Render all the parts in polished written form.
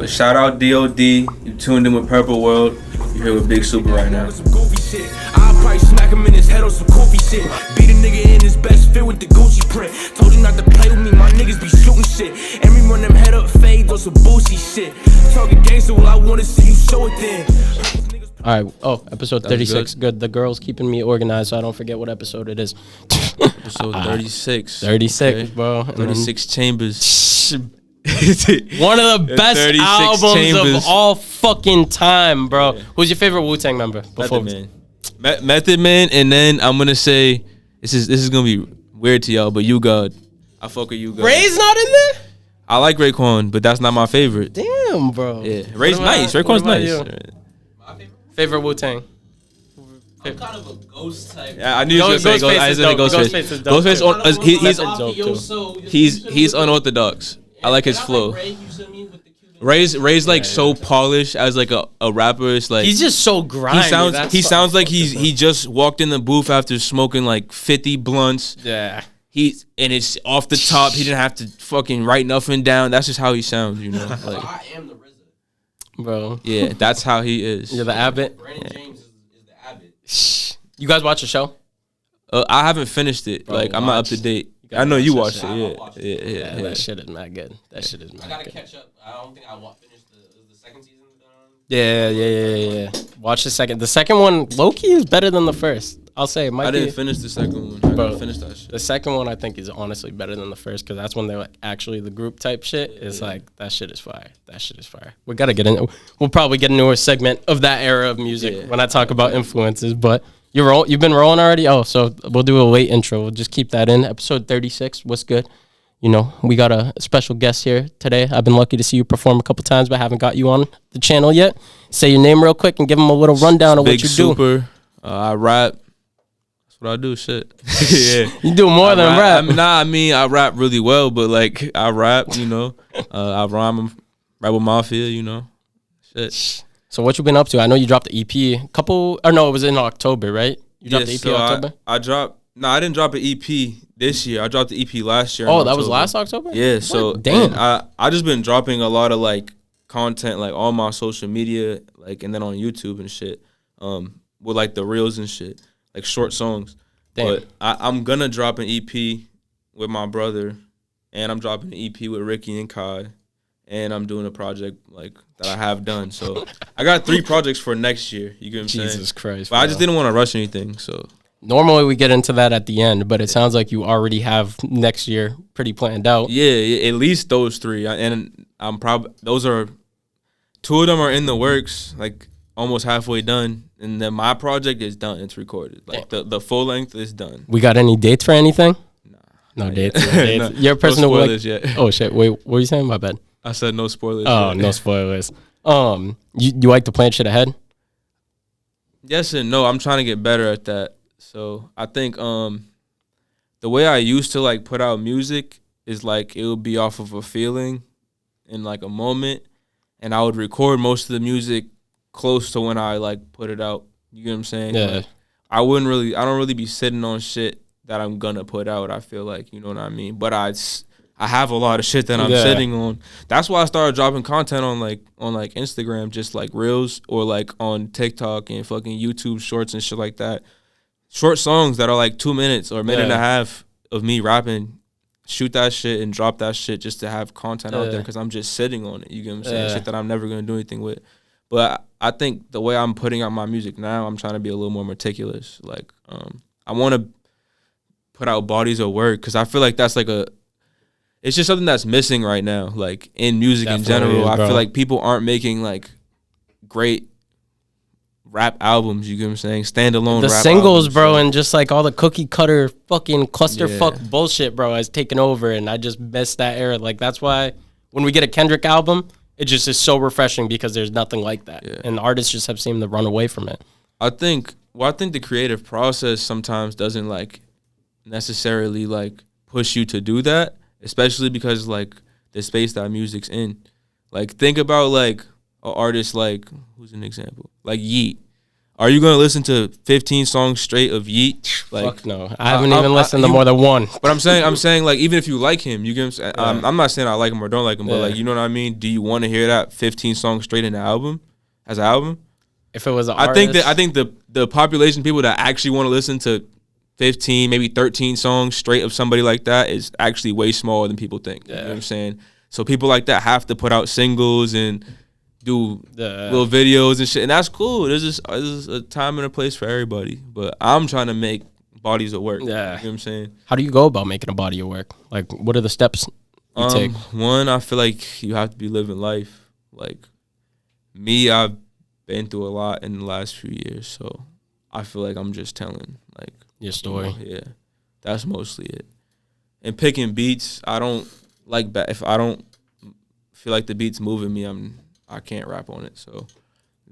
But shout out D.O.D. You tuned in with Purple World. You're here with Big Super right now. I'll probably smack him in his head on some goofy shit. Beat a nigga in his best fit with the Gucci print. Told you not to play with me, my niggas be shooting shit. And we run them head up fades on some boozy shit. Talking gangster, well I wanna see you show it then. All right. Oh, episode 36. Good. The girl's keeping me organized, so I don't forget what episode it is. Episode 36. 36, okay. Bro. 36 Chambers. One of the best albums Chambers. of all fucking time, bro. Yeah. Who's your favorite Wutang member? Method Man. Method Man, and then I'm gonna say this is gonna be weird to y'all, but You God. I fuck with You God. Ray's not in there? I like Raekwon, but that's not my favorite. Damn, bro. Yeah, Ray's nice. Raekwon's nice. Favorite Wutang? I'm kind of a Ghost type. Yeah, I knew you were gonna say Ghostface is dope. Ghostface, he's unorthodox. I like his flow. Ray's like so polished as like a rapper. It's like he's just so grimy. He sounds like he just walked in the booth after smoking like 50 blunts. Yeah. And it's off the top. He didn't have to fucking write nothing down. That's just how he sounds, you know. Like, I am the RZA. Bro. Yeah, that's how he is. You're the Abbott. Brandon James is the Abbott. You guys watch the show? I haven't finished it. Bro, I'm not up to date. I know you watched it. Yeah. That shit is mad good. That shit is mad good. I gotta catch up. I don't think I finished the second season. Yeah. Watch the second. The second one, low-key, is better than the first. I'll say it might I be. didn't finish the second one. I gotta finish that shit. The second one, I think, is honestly better than the first because that's when they're like actually the group type shit. It's like, that shit is fire. That shit is fire. We got to get in. We'll probably get into a segment of that era of music when I talk about influences. But you've been rolling already? Oh, so we'll do a late intro. We'll just keep that in. Episode 36. What's good? You know, we got a special guest here today. I've been lucky to see you perform a couple times, but haven't got you on the channel yet. Say your name real quick and give them a little rundown of what you do. Big Super. I rap. That's what I do. Shit. Yeah. You do more than rap. I rap really well, but like I rap, you know. I rhyme with Mafia, you know. Shit. So what you been up to? I know you dropped the EP. It was in October, right? You dropped the EP in October? I didn't drop an EP this year. I dropped the EP last year. Oh, that was last October? Yeah, so damn. I just been dropping a lot of like content like on my social media, like, and then on YouTube and shit. With like the reels and shit. Like short songs. Damn. But I'm gonna drop an EP with my brother, and I'm dropping an EP with Ricky and Kai, and I'm doing a project like that I have done. So I got 3 projects for next year. You get what I'm saying? Jesus Christ. But I just didn't want to rush anything. So normally we get into that at the end, but it sounds like you already have next year pretty planned out. Yeah, at least those 3, and I'm probably 2 of them are in the works, like almost halfway done. And then my project is done. It's recorded. Like the full length is done. We got any dates for anything? Nah. No dates. No. You're a person no who spoilers yet. Oh shit. Wait, what were you saying? My bad. I said no spoilers. Oh, yet. No spoilers. You like to plan shit ahead? Yes and no. I'm trying to get better at that. So I think the way I used to like put out music is like it would be off of a feeling in like a moment, and I would record most of the music close to when I like put it out. You get what I'm saying? Yeah. Like, I don't really be sitting on shit that I'm gonna put out. I feel like, you know what I mean? But I have a lot of shit that I'm sitting on. That's why I started dropping content on Instagram, just like reels, or like on TikTok and fucking YouTube shorts and shit like that. Short songs that are like 2 minutes or a minute and a half of me rapping. Shoot that shit and drop that shit just to have content out there because I'm just sitting on it. You get what I'm saying? Shit that I'm never gonna do anything with. But I think the way I'm putting out my music now, I'm trying to be a little more meticulous. Like, I want to put out bodies of work because I feel like that's like it's just something that's missing right now. Like in music in general, I feel like people aren't making like great rap albums. You get what I'm saying? Standalone. The rap singles, albums, bro, so. and just like all the cookie cutter fucking clusterfuck bullshit, bro, has taken over, and I just missed that era. Like that's why when we get a Kendrick album, it just is so refreshing because there's nothing like that. Yeah. And artists just have seemed to run away from it. I think the creative process sometimes doesn't like necessarily like push you to do that, especially because like the space that music's in. Like think about like an artist like, who's an example? Like Yeet. Are you gonna listen to 15 songs straight of Yeet? Like, fuck no. I haven't even listened to more than one. But I'm saying like even if you like him, you get what I'm saying. Yeah. I'm not saying I like him or don't like him, but like you know what I mean. Do you want to hear that 15 songs straight in the album as an album? If it was an I think the population of people that actually want to listen to 15, maybe 13 songs straight of somebody like that is actually way smaller than people think. You know what I'm saying? So people like that have to put out singles and do little videos and shit, and that's cool. There's a time and a place for everybody, but I'm trying to make bodies of work. Yeah. You know what I'm saying? How do you go about making a body of work? Like, what are the steps you take? One, I feel like you have to be living life. Like me, I've been through a lot in the last few years, so I feel like I'm just telling like Your story. Yeah, that's mostly it. And picking beats, I don't like if I don't feel like the beat's moving me, I can't rap on it. So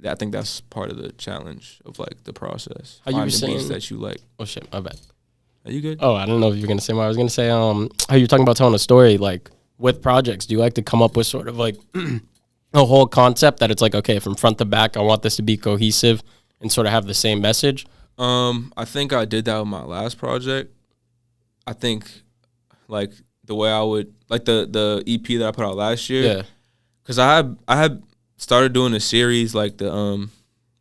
I think that's part of the challenge of like the process. How you were Finding beats saying that you like? Oh shit, my bad. Are you good? Oh, I don't know if you were gonna say more. I was gonna say how you're talking about telling a story like with projects. Do you like to come up with sort of like a whole concept that it's like, okay, from front to back, I want this to be cohesive and sort of have the same message? I think I did that with my last project. I think like the way I would like the EP that I put out last year. Yeah. Cause I had started doing a series like the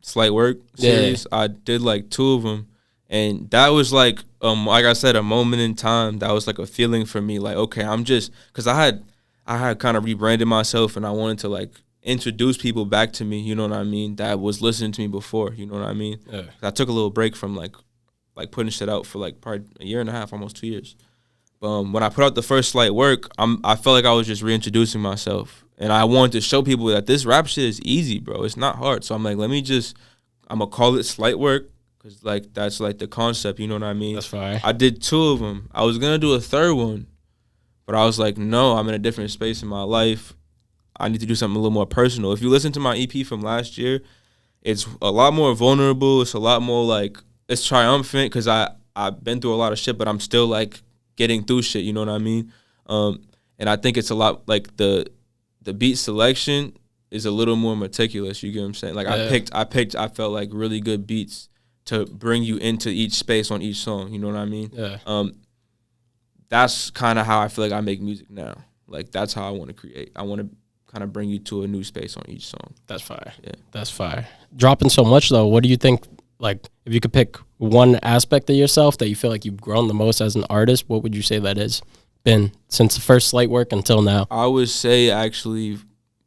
Slight Work series. Yeah. I did like 2 of them, and that was like I said, a moment in time. That was like a feeling for me. Like, okay, I'm just cause I had kind of rebranded myself, and I wanted to like introduce people back to me. You know what I mean? That was listening to me before. You know what I mean? Yeah. I took a little break from like putting shit out for like probably a year and a half, almost 2 years. When I put out the first Slight Work, I felt like I was just reintroducing myself. And I wanted to show people that this rap shit is easy, bro. It's not hard. So I'm like, I'm going to call it Slight Work because, like, that's, like, the concept. You know what I mean? That's fine. I did 2 of them. I was going to do a third one, but I was like, no, I'm in a different space in my life. I need to do something a little more personal. If you listen to my EP from last year, it's a lot more vulnerable. It's a lot more, like, it's triumphant because I've been through a lot of shit, but I'm still, like, getting through shit. You know what I mean? And I think it's a lot, like, the beat selection is a little more meticulous. You get what I'm saying? Like I felt like really good beats to bring you into each space on each song. You know what I mean? Yeah. That's kind of how I feel like I make music now. Like that's how I want to create. I want to kind of bring you to a new space on each song. That's fire. Yeah. That's fire. Dropping so much though, what do you think, like if you could pick one aspect of yourself that you feel like you've grown the most as an artist, what would you say that is? Been since the first Slight Work until now? I would say actually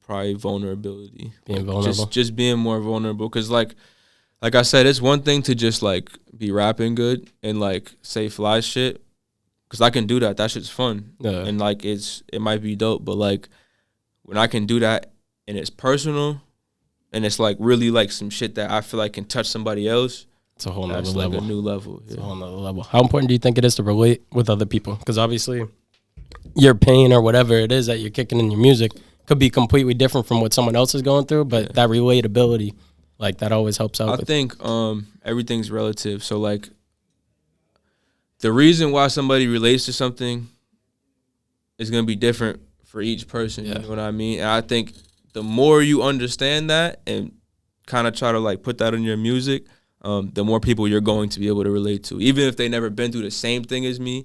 probably vulnerability. Being vulnerable. Just being more vulnerable. Because like I said, it's one thing to just like be rapping good and like say fly shit. Because I can do that. That shit's fun. Yeah. And like it might be dope. But like when I can do that and it's personal and it's like really like some shit that I feel like can touch somebody else. It's a whole nother level. That's like a new level. It's a whole nother level. How important do you think it is to relate with other people? Because obviously your pain or whatever it is that you're kicking in your music could be completely different from what someone else is going through, but that relatability, like that always helps out. I think everything's relative. So like the reason why somebody relates to something is going to be different for each person. Yeah. You know what I mean? And I think the more you understand that and kind of try to like put that in your music, the more people you're going to be able to relate to. Even if they never been through the same thing as me,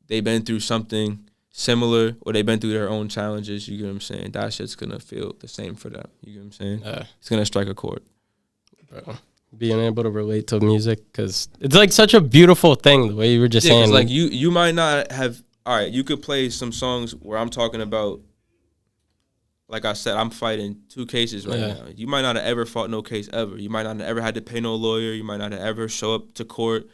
they've been through something similar or they've been through their own challenges. You get what I'm saying? That shit's going to feel the same for them. You get what I'm saying? It's going to strike a chord. Bro, being able to relate to music, because it's like such a beautiful thing, the way you were just saying. Like you might not have, all right, you could play some songs where I'm talking about, like I said, I'm fighting 2 cases right now. You might not have ever fought no case ever. You might not have ever had to pay no lawyer. You might not have ever show up to court.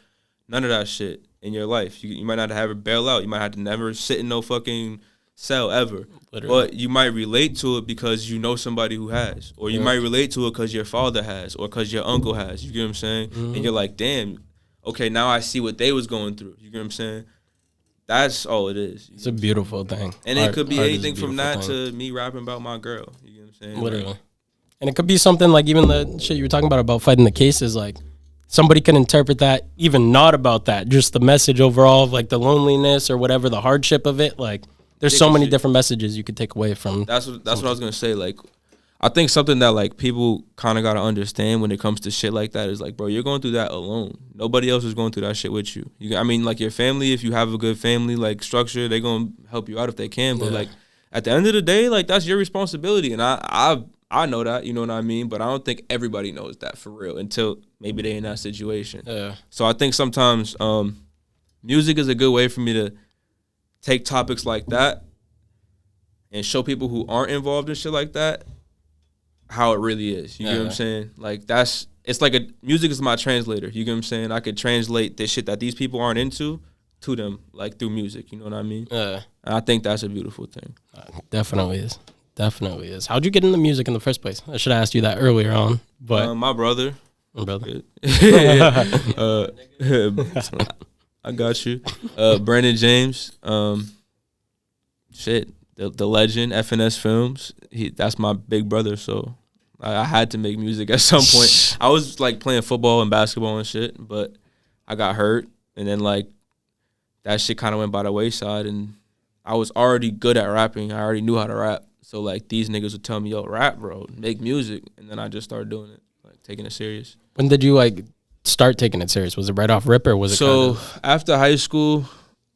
None of that shit in your life. You might not have ever bail out. You might have to never sit in no fucking cell ever. Literally. But you might relate to it because you know somebody who has. Or you might relate to it because your father has or because your uncle has. You get what I'm saying? Mm-hmm. And you're like, damn, okay, now I see what they was going through. You get what I'm saying? That's all it is. It's a beautiful thing. And it could be anything from that to me rapping about my girl. You get what I'm saying? Literally. Like, and it could be something like even the shit you were talking about fighting the cases. Like somebody can interpret that even not about that. Just the message overall of like the loneliness or whatever, the hardship of it. Like there's so many different messages you could take away from. That's what I was going to say. Like I think something that like people kind of gotta understand when it comes to shit like that is like, bro, you're going through that alone. Nobody else is going through that shit with you. I mean, like your family, if you have a good family like structure, they gonna help you out if they can. But like at the end of the day, like that's your responsibility, and I know that, you know what I mean. But I don't think everybody knows that for real until maybe they in that situation. Yeah. So I think sometimes music is a good way for me to take topics like that and show people who aren't involved in shit like that how it really is. You get what I'm saying? Like it's like music is my translator. You get what I'm saying? I could translate this shit that these people aren't into to them, like through music. You know what I mean? And I think that's a beautiful thing. Definitely is. Definitely is. How'd you get into music in the first place? I should have asked you that earlier on, but my brother. My brother. I got you. Brandon James. The legend, FNS Films. That's my big brother, so I had to make music at some point. I was like playing football and basketball and shit, but I got hurt, and then like that shit kind of went by the wayside, and I was already good at rapping. I already knew how to rap, so like these niggas would tell me, "Yo, rap, bro, make music," and then I just started doing it, like taking it serious. When did you like start taking it serious? Was it right off rip, or was it? So after high school,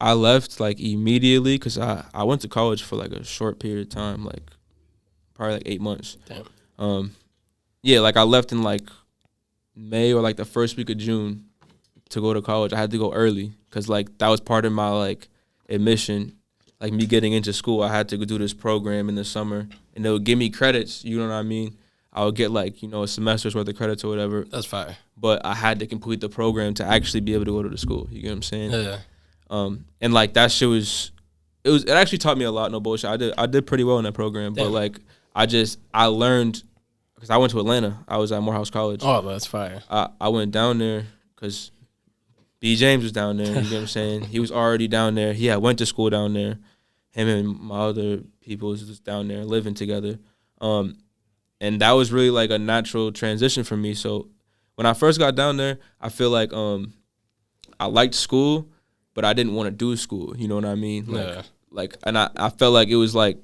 I left like immediately because I went to college for like a short period of time, like probably like 8 months. Damn. Yeah, like I left in like May or like the first week of June to go to college. I had to go early because like that was part of my like admission, like me getting into school. I had to go do this program in the summer, and they would give me credits. You know what I mean? I would get like, you know, a semester's worth of credits or whatever. That's fire. But I had to complete the program to actually be able to go to the school. You get what I'm saying? Yeah. And like that shit it actually taught me a lot. No bullshit. I did pretty well in that program. Damn. But like I learned because I went to Atlanta. I was at Morehouse College. Oh, that's fire. I went down there because B. James was down there. You get what I'm saying? He was already down there. He went to school down there. Him and my other people was just down there living together. And that was really like a natural transition for me. So when I first got down there, I feel like I liked school, but I didn't want to do school. You know what I mean? And I felt like it was like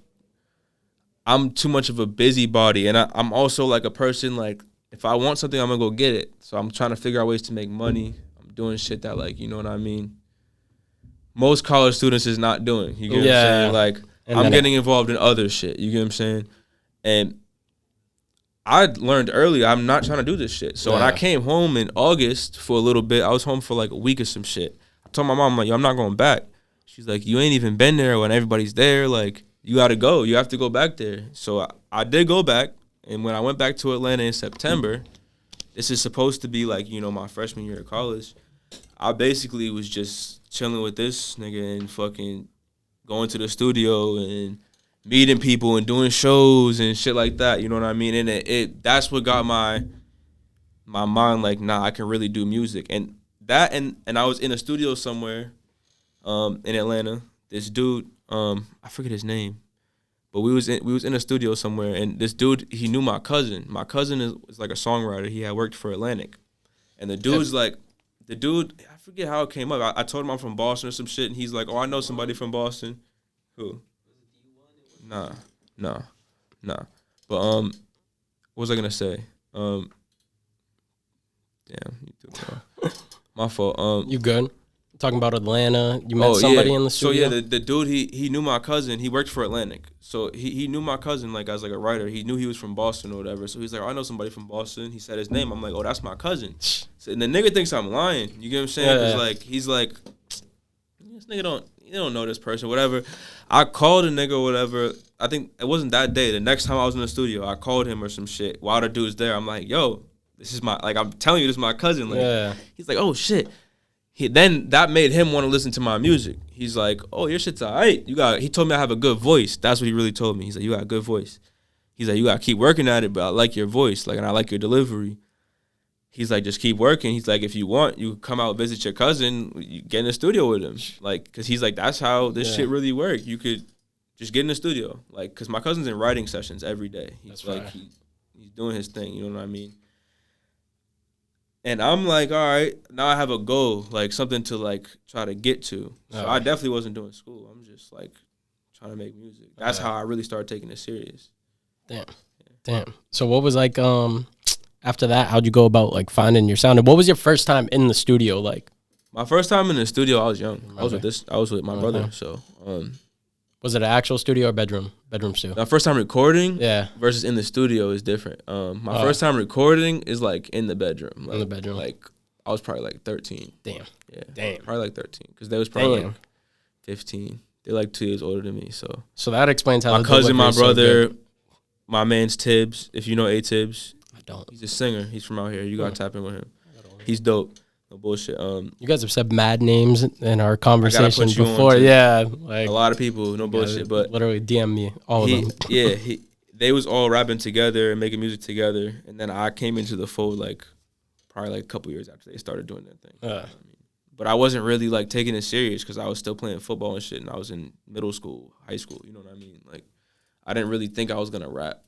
I'm too much of a busybody, and I'm also like a person like if I want something, I'm gonna go get it. So I'm trying to figure out ways to make money. I'm doing shit that like, you know what I mean, most college students is not doing. You get what I'm saying? Like I'm getting involved in other shit. You get what I'm saying? And I learned early I'm not trying to do this shit. So when I came home in August for a little bit, I was home for like a week or some shit. I told my mom, I'm like, yo, I'm not going back. She's like, you ain't even been there when everybody's there. Like, you got to go. You have to go back there. So I did go back. And when I went back to Atlanta in September, this is supposed to be like, you know, my freshman year of college. I basically was just chilling with this nigga and fucking going to the studio and meeting people and doing shows and shit like that, you know what I mean? And it that's what got my mind like, nah, I can really do music. And that and I was in a studio somewhere in Atlanta. This dude, I forget his name, but we was in a studio somewhere, and this dude, he knew my cousin. My cousin is like a songwriter. He had worked for Atlantic. And the dude's like, I forget how it came up. I told him I'm from Boston or some shit, and he's like, oh, I know somebody from Boston. Who? Nah. But what was I gonna say? Damn, you took my fault. You good? Talking about Atlanta, you met somebody in the studio? So yeah, the dude, he knew my cousin. He worked for Atlantic. So he knew my cousin like as like a writer. He knew he was from Boston or whatever. So he's like, oh, I know somebody from Boston. He said his name. I'm like, oh, that's my cousin. So, and the nigga thinks I'm lying. You get what I'm saying? Cause like he's like, this nigga don't know this person, whatever. I called a nigga or whatever. I think it wasn't that day. The next time I was in the studio, I called him or some shit. While the dude's there, I'm like, yo, this is I'm telling you, this is my cousin. Like, he's like, oh shit. Then that made him want to listen to my music. He's like, oh, your shit's all right. He told me I have a good voice. That's what he really told me. He's like, you got a good voice. He's like, you got to keep working at it, but I like your voice, like, and I like your delivery. He's like, just keep working. He's like, if you want, you come out visit your cousin, you get in the studio with him. Like, because he's like, that's how this shit really works. You could just get in the studio. Like, because my cousin's in writing sessions every day. He's he's doing his thing, you know what I mean? And I'm like, all right, now I have a goal, like something to like try to get to. So I definitely wasn't doing school. I'm just like trying to make music. That's how I really started taking it serious. Damn. Damn. So what was like after that? How'd you go about like finding your sound? And what was your first time in the studio like? My first time in the studio, I was young. I was with my brother. So was it an actual studio or bedroom studio? my first time recording, Yeah. versus in the studio is different. My first time recording is like in the bedroom. Like, In the bedroom. Like I was probably like 13. Damn. Yeah. Damn. Probably like 13 because they was probably Damn. like 15. They're like 2 years older than me. So that explains how my the cousin, my delivery is so brother, good. my man's Tibbs. If you know A Tibbs, I don't. he's a singer. He's from out here. You gotta tap in with him. He's dope. No bullshit. You guys have said mad names in our conversation put you on, before. too. Yeah, like A lot of people, no bullshit, but literally DM me all of them. they was all rapping together and making music together, and then I came into the fold like probably like a couple years after they started doing that thing. You know what I mean? But I wasn't really like taking it serious because I was still playing football and shit, and I was in middle school, high school. You know what I mean? Like I didn't really think I was gonna rap.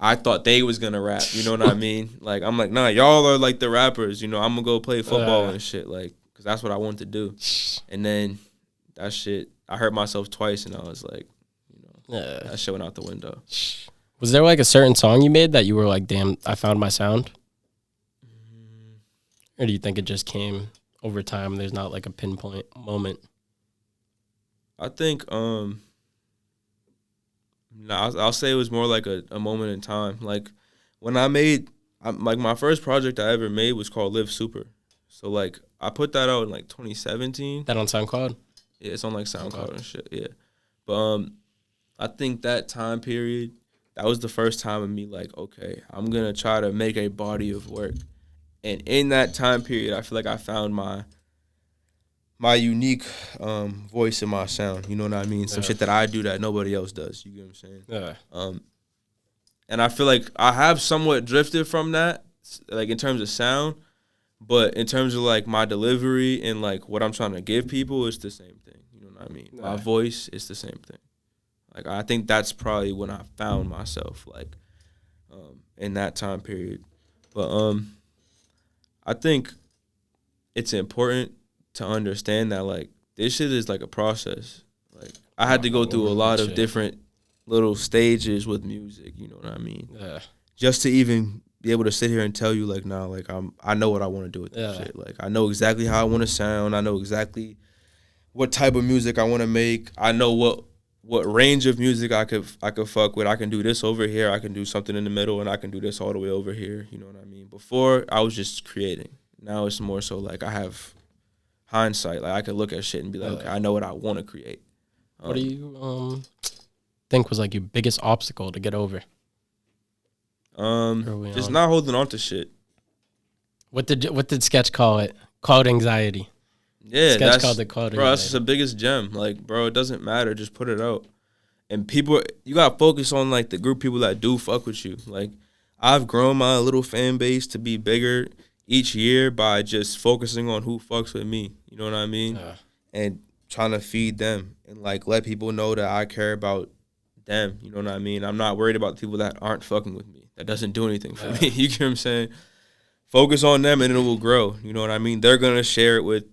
I thought they was gonna rap, you know what I mean? Like I'm like, nah, y'all are like the rappers, you know. I'm gonna go play football and shit, like, cause that's what I wanted to do. And then that shit, I hurt myself twice, and I was like, you know, that shit went out the window. Was there like a certain song you made that you were like, damn, I found my sound? Or do you think it just came over time? There's not like a pinpoint moment. I think, I'll say it was more like a moment in time. Like when I made, like my first project I ever made was called Live Super. So like I put that out in like 2017. That on SoundCloud? Yeah, it's on like SoundCloud and shit. Yeah, but I think that time period, that was the first time of me like, okay, I'm gonna try to make a body of work, and in that time period, I feel like I found my unique voice in my sound. You know what I mean? Some shit that I do that nobody else does. You get what I'm saying? Yeah. And I feel like I have somewhat drifted from that, like in terms of sound, but in terms of like my delivery and like what I'm trying to give people, it's the same thing. You know what I mean? Yeah. My voice is the same thing. Like I think that's probably when I found myself, like in that time period. But I think it's important to understand that like this shit is like a process. Like I had to go through a lot of different little stages with music, you know what I mean? Yeah. Just to even be able to sit here and tell you like, nah, like I know what I want to do with this shit. Like I know exactly how I want to sound. I know exactly what type of music I want to make. I know what range of music I could fuck with. I can do this over here. I can do something in the middle, and I can do this all the way over here. You know what I mean? Before I was just creating. Now it's more so like I have hindsight. Like I could look at shit and be like, okay, I know what I want to create. What do you think was like your biggest obstacle to get over? Just not holding on to shit. What did Sketch call it? Cloud anxiety. Yeah, Sketch called it cloud bro. anxiety. That's the biggest gem. Like, bro, it doesn't matter. Just put it out. And people, you gotta focus on like the group of people that do fuck with you. Like, I've grown my little fan base to be bigger each year by just focusing on who fucks with me. You know what I mean? And trying to feed them and like let people know that I care about them. You know what I mean? I'm not worried about the people that aren't fucking with me. That doesn't do anything for me. You get what I'm saying? Focus on them and it will grow. You know what I mean? They're gonna share it with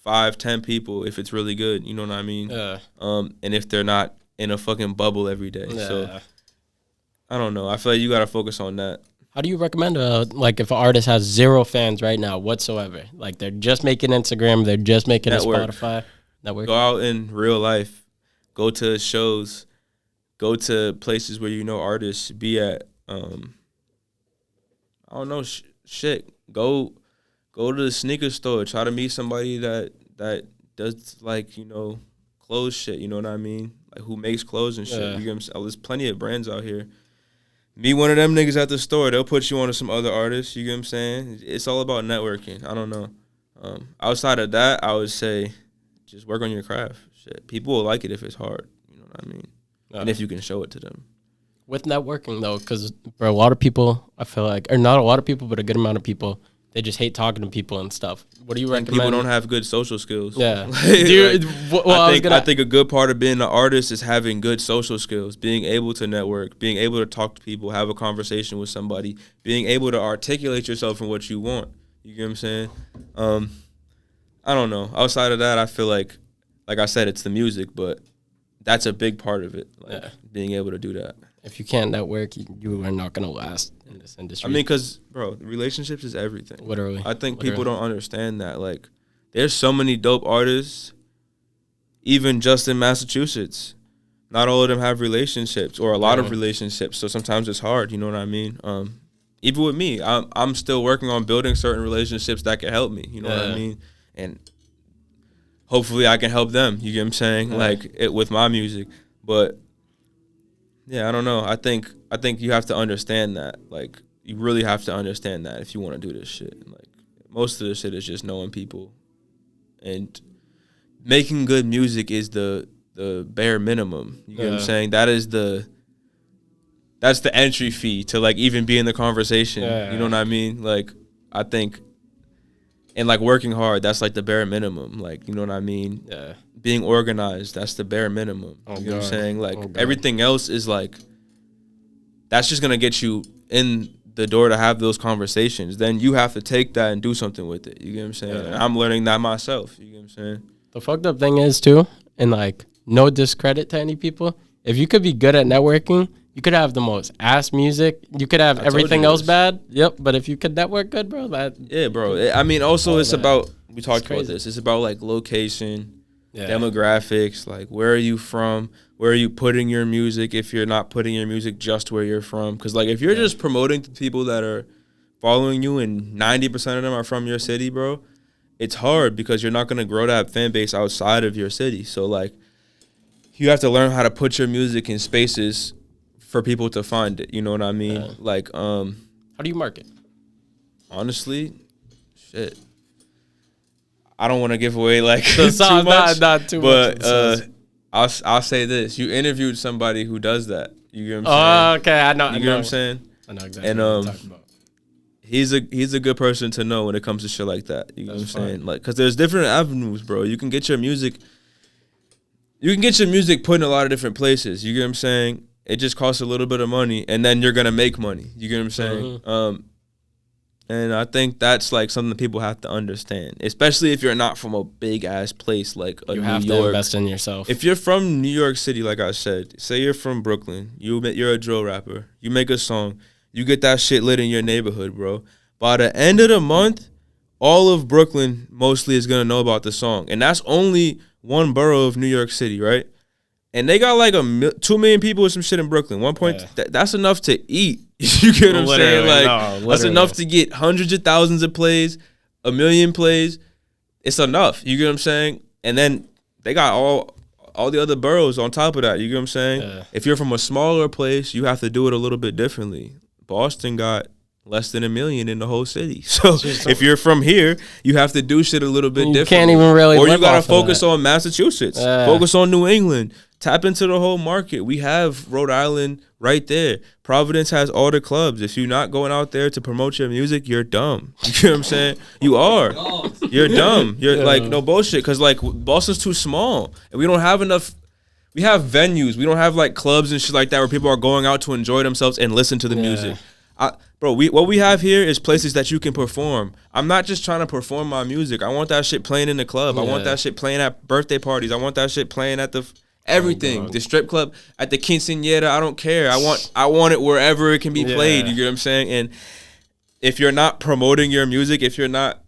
5-10 people if it's really good. You know what I mean? And if they're not in a fucking bubble every day. So I don't know. I feel like you gotta focus on that. How do you recommend like if an artist has 0 fans right now whatsoever? Like they're just making Instagram, they're just making Network. a Spotify. Network. Go out in real life. Go to shows. Go to places where you know artists. Be at I don't know shit. Go to the sneaker store. Try to meet somebody that does like, you know, clothes shit. You know what I mean? Like who makes clothes and shit. You get what I'm saying? There's plenty of brands out here. Meet one of them niggas at the store. They'll put you on to some other artists. You get what I'm saying? It's all about networking. I don't know. Outside of that, I would say just work on your craft. Shit. People will like it if it's hard. You know what I mean? And if you can show it to them. With networking, though, because for a lot of people, I feel like, or not a lot of people, but a good amount of people, they just hate talking to people and stuff. What do you recommend? People don't have good social skills. Yeah. I think a good part of being an artist is having good social skills, being able to network, being able to talk to people, have a conversation with somebody, being able to articulate yourself and what you want. You get what I'm saying? I don't know. Outside of that, I feel like I said, it's the music, but that's a big part of it, like being able to do that. If you can't network, you are not going to last in this industry. I mean, because, bro, relationships is everything. Literally. I think people don't understand that. Like, there's so many dope artists, even just in Massachusetts. Not all of them have relationships or a lot of relationships, so sometimes it's hard, you know what I mean? Even with me, I'm still working on building certain relationships that can help me, you know what I mean? And hopefully I can help them, you get what I'm saying? Like, with my music. But yeah, I don't know. I think you have to understand that. Like, you really have to understand that if you want to do this shit. Like, most of the shit is just knowing people, and making good music is the bare minimum. You get what I'm saying? That's the entry fee to, like, even be in the conversation. You know what I mean? Like, I think, and, like, working hard, that's, like, the bare minimum. Like, you know what I mean? Yeah. Being organized, that's the bare minimum. You know what I'm saying? Like, everything else is, like, that's just going to get you in the door to have those conversations. Then you have to take that and do something with it. You get what I'm saying? And I'm learning that myself. You get what I'm saying? The fucked up thing is, too, and, like, no discredit to any people, if you could be good at networking, you could have the most ass music. You could have everything else bad. Yep. But if you could network good, bro, that. Yeah, bro. I mean, also it's about, we talked about this. It's about, like, location, demographics, like, where are you from? Where are you putting your music if you're not putting your music just where you're from? Because, like, if you're just promoting to people that are following you and 90% of them are from your city, bro, it's hard because you're not going to grow that fan base outside of your city. So, like, you have to learn how to put your music in spaces for people to find it. You know what I mean? Like, how do you market? Honestly, shit. I don't want to give away, like, too much. Not too but, much. I'll say this. You interviewed somebody who does that. You get what I'm saying? Okay, I know. You get what I'm saying? I know exactly what you're talking about. He's a good person to know when it comes to shit like that. You know what I'm saying? Like, because there's different avenues, bro. You can get your music put in a lot of different places. You get what I'm saying? It just costs a little bit of money, and then you're going to make money. You get what I'm saying? And I think that's, like, something people have to understand, especially if you're not from a big-ass place like New York. You have to invest in yourself. If you're from New York City, like I said, say you're from Brooklyn, you're a drill rapper, you make a song, you get that shit lit in your neighborhood, bro. By the end of the month, all of Brooklyn mostly is going to know about the song. And that's only one borough of New York City, right? And they got like 2 million people or some shit in Brooklyn. That's enough to eat. You get what I'm saying? Like, that's enough to get hundreds of thousands of plays, 1 million plays. It's enough. You get what I'm saying? And then they got all the other boroughs on top of that. You get what I'm saying? Yeah. If you're from a smaller place, you have to do it a little bit differently. Boston got less than 1 million in the whole city. So if you're from here, you have to do shit a little bit different. You can't even really. Or you gotta focus on Massachusetts. Focus on New England. Tap into the whole market. We have Rhode Island right there. Providence has all the clubs. If you're not going out there to promote your music, you're dumb. You know what I'm saying? You are. You're dumb. You're like, no bullshit. Because, like, Boston's too small. And we don't have enough. We have venues. We don't have, like, clubs and shit like that where people are going out to enjoy themselves and listen to the music. Bro, what we have here is places that you can perform. I'm not just trying to perform my music. I want that shit playing in the club. I want that shit playing at birthday parties. I want that shit playing at the everything. The strip club, at the quinceañera. I don't care. I want it wherever it can be played. You get what I'm saying? And if you're not promoting your music, if you're not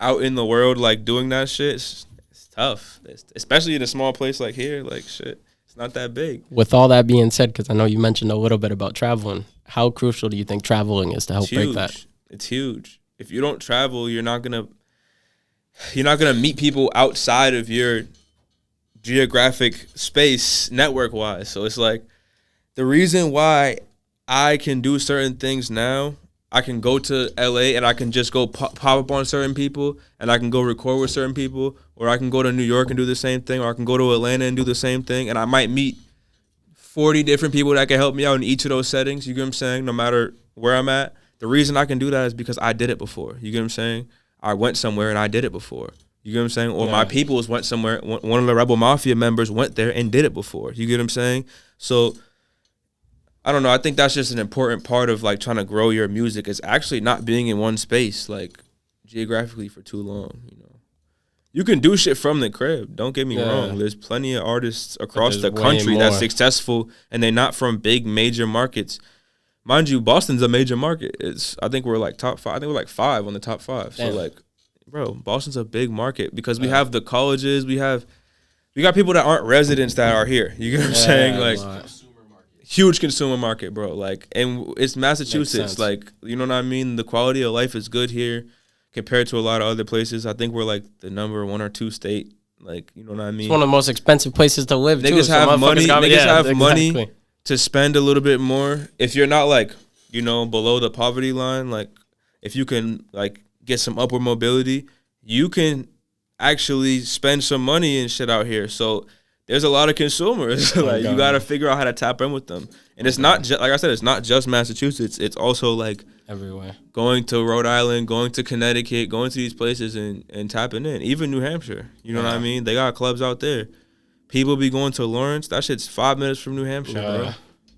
out in the world, like, doing that shit, it's tough. Especially in a small place like here. Like, shit, it's not that big. With all that being said, because I know you mentioned a little bit about traveling, how crucial do you think traveling is to help break that? It's huge. If you don't travel, you're not gonna meet people outside of your geographic space network wise. So it's like the reason why I can do certain things now. I can go to LA and I can just go pop up on certain people, and I can go record with certain people, or I can go to New York and do the same thing, or I can go to Atlanta and do the same thing, and I might meet 40 different people that can help me out in each of those settings. You get what I'm saying? No matter where I'm at. The reason I can do that is because I did it before. You get what I'm saying? I went somewhere and I did it before. You get what I'm saying? Or my peoples went somewhere. One of the Rebel Mafia members went there and did it before. You get what I'm saying? So, I don't know. I think that's just an important part of, like, trying to grow your music. It's actually not being in one space, like, geographically for too long, you know. you can do shit from the crib. Don't get me Yeah. wrong. There's plenty of artists across there's the way country that's more. successful, and they're not from big major markets. Mind you, Boston's a major market. I think we're like top 5. I think we're like 5 on the top 5. Damn. So like, bro, Boston's a big market because we have the colleges. We got people that aren't residents that are here. You get what I'm saying? Like, huge consumer market, bro. Like, and it's Massachusetts. sense. Like, you know what I mean? The quality of life is good here compared to a lot of other places. I think we're like the number 1 or 2 state. Like, you know what I mean? It's one of the most expensive places to live. Niggas too, have so money. Niggas have money exactly. to spend a little bit more. If you're not like, you know, below the poverty line, like if you can like get some upward mobility, you can actually spend some money and shit out here. So there's a lot of consumers. Like you got to figure out how to tap in with them. And it's not just, like I said, it's not just Massachusetts. It's also like Everywhere. going to Rhode Island, going to Connecticut, going to these places and tapping in. Even New Hampshire. You know what I mean? They got clubs out there. People be going to Lawrence. That shit's 5 minutes from New Hampshire, bro.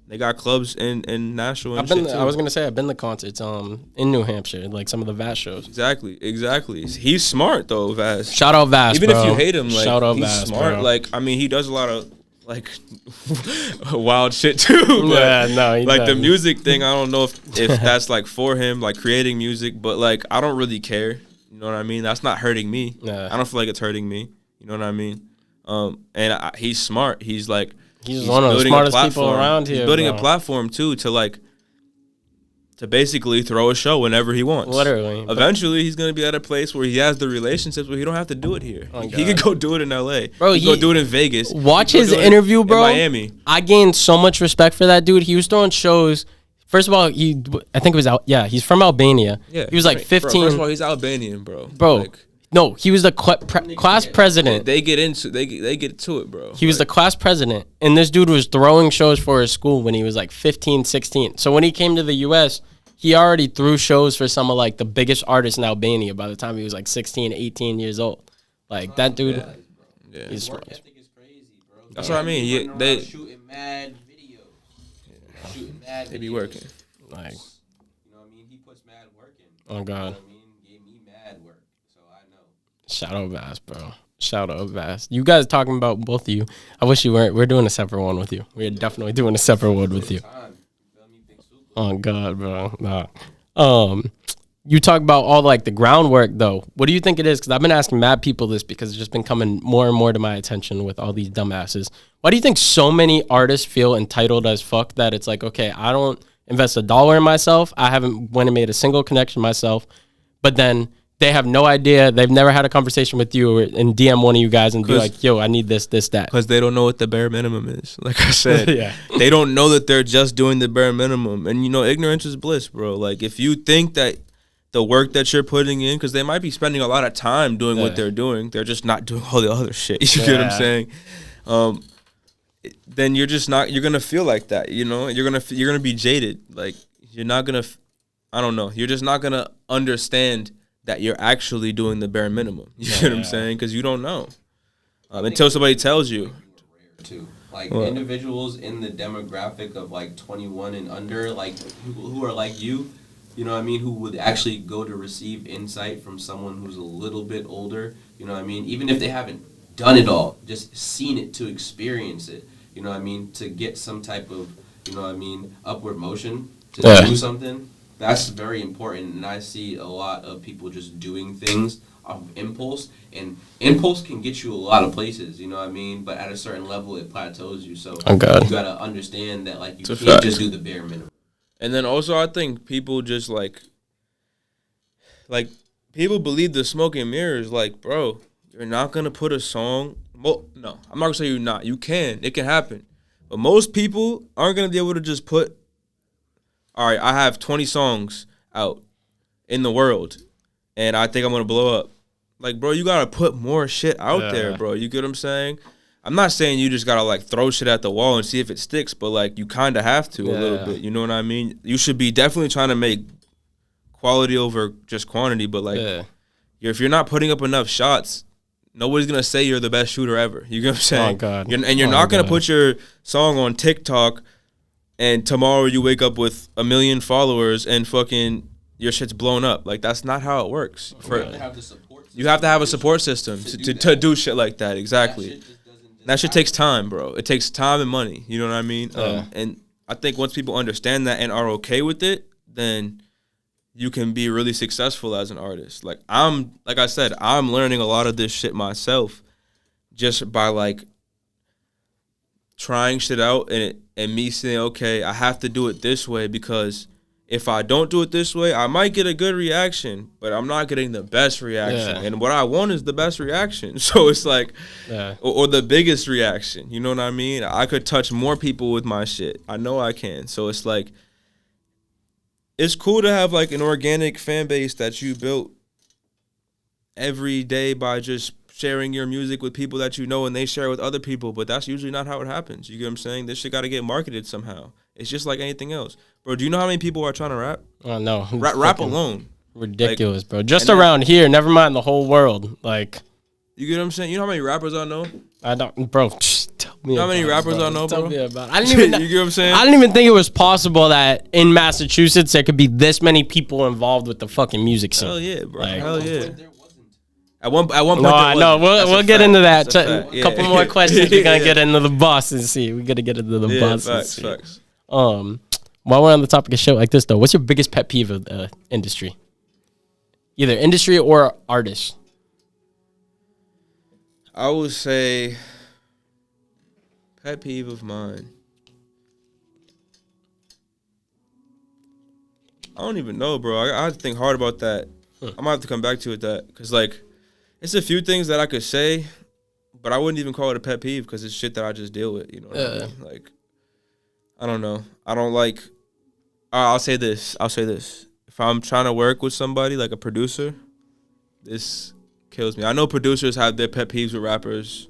They got clubs in Nashville and shit too. I was gonna say I've been to concerts in New Hampshire, like some of the Vast shows. Exactly. He's smart though, Vaz. Shout out Vast, Even bro. if you hate him, like Shout out he's Vast, smart. bro. Like I mean, he does a lot of like wild shit too. But Yeah, no, he like the does. music thing, I don't know if that's like for him, like creating music, but like I don't really care. You know what I mean? That's not hurting me. Yeah. I don't feel like it's hurting me. You know what I mean? He's smart. He's like He's one of the building a smartest people platform. around here. He's building bro. a platform too to basically throw a show whenever he wants. Literally. Eventually, he's gonna be at a place where he has the relationships where he don't have to do it here. Oh, He could go do it in L.A. Bro, he could go do it in Vegas. Watch He could his go do it interview, bro. In Miami. I gained so much respect for that dude. He was throwing shows. First of all, I think it was out. Yeah, he's from Albania. Yeah, he was like right. 15. Bro, first of all, he's Albanian, bro. Bro, Like, no, he was the class president. they get to it, bro. He was the class president, and this dude was throwing shows for his school when he was like 15, 16. So when he came to the U.S., he already threw shows for some of like the biggest artists in Albania by the time he was like 16, 18 years old. Like that dude, Yeah. he's Work smart. ethic is crazy, bro. That's what I mean. Running around They shooting mad videos. Shooting mad be videos. working. Like, You know what I mean? He puts mad work in. oh You God. know what I mean? Gave me mad work. So I know. Shout out Bass, bro. Shout out Bass. You guys talking about both of you. I wish you weren't. We're doing a separate one with you. We're definitely doing a separate one with you. Time. You feel me? Big super. Oh God, bro. Nah. You talk about all like the groundwork though. What do you think it is? Because I've been asking mad people this because it's just been coming more and more to my attention with all these dumbasses. Why do you think so many artists feel entitled as fuck that it's like, okay, I don't invest $1 in myself. I haven't went and made a single connection myself, but then they have no idea. They've never had a conversation with you and DM one of you guys and be like, yo, I need this, that. Because they don't know what the bare minimum is. Like I said, Yeah. They don't know that they're just doing the bare minimum. And, you know, ignorance is bliss, bro. Like, if you think that the work that you're putting in, because they might be spending a lot of time doing what they're doing, they're just not doing all the other shit. You get what I'm saying? Then you're just not, you're going to feel like that, you know? You're going to be jaded. Like, you're not going to, I don't know. You're just not going to understand that you're actually doing the bare minimum. You get what I'm saying? Because you don't know until somebody tells you. Too. Like individuals in the demographic of like 21 and under, like who are like you know what I mean, who would actually go to receive insight from someone who's a little bit older, you know what I mean, even if they haven't done it all, just seen it to experience it, you know what I mean, to get some type of, you know what I mean, upward motion to do something. That's very important, and I see a lot of people just doing things of impulse, and impulse can get you a lot of places, you know what I mean, but at a certain level it plateaus you, so you gotta understand that like you can't just do the bare minimum. And then also I think people just like people believe the smoke and mirrors, like, bro, you're not gonna put a song, no, I'm not gonna say you're not, you can, it can happen, but most people aren't gonna be able to just put, all right, I have 20 songs out in the world, and I think I'm going to blow up. Like, bro, you got to put more shit out there, bro. You get what I'm saying? I'm not saying you just got to, like, throw shit at the wall and see if it sticks, but, like, you kind of have to a little bit. You know what I mean? You should be definitely trying to make quality over just quantity, but, like, if you're not putting up enough shots, nobody's going to say you're the best shooter ever. You get what I'm saying? Oh, God. You're not going to put your song on TikTok and tomorrow you wake up with 1 million followers and fucking your shit's blown up. Like, that's not how it works. You have the support You have to have a support system to do shit like that. Exactly. That shit takes time, bro. It takes time and money. You know what I mean? And I think once people understand that and are okay with it, then you can be really successful as an artist. Like I said, I'm learning a lot of this shit myself just by like trying shit out and me saying, okay, I have to do it this way because if I don't do it this way, I might get a good reaction, but I'm not getting the best reaction. Yeah. And what I want is the best reaction. So it's like, or the biggest reaction. You know what I mean? I could touch more people with my shit. I know I can. So it's like, it's cool to have like an organic fan base that you built every day by just sharing your music with people that you know and they share it with other people. But that's usually not how it happens. You get what I'm saying? This shit got to get marketed somehow. It's just like anything else. Bro, do you know how many people are trying to rap? Oh, no. Rap alone. Ridiculous, like, bro. Just around here, never mind the whole world. Like, you get what I'm saying? You know how many rappers I know? I don't, bro. Just tell me. You know how many rappers I know, bro? Tell me about it. I didn't even. You get what I'm saying? I didn't even think it was possible that in Massachusetts there could be this many people involved with the fucking music scene. Hell yeah, bro. Like, hell yeah. At one point, no, I know. We'll get into that. A couple more questions. We're gonna get into the boss and see. We gotta get into the boss. Facts. While we're on the topic of shit like this, though, what's your biggest pet peeve of the industry? Either industry or artist. I would say pet peeve of mine. I don't even know, bro. I have to think hard about that. I'm gonna have to come back to it that because like it's a few things that I could say, but I wouldn't even call it a pet peeve because it's shit that I just deal with. You know what I mean? Like, I don't know. I don't like. I'll say this. If I'm trying to work with somebody like a producer, this kills me. I know producers have their pet peeves with rappers.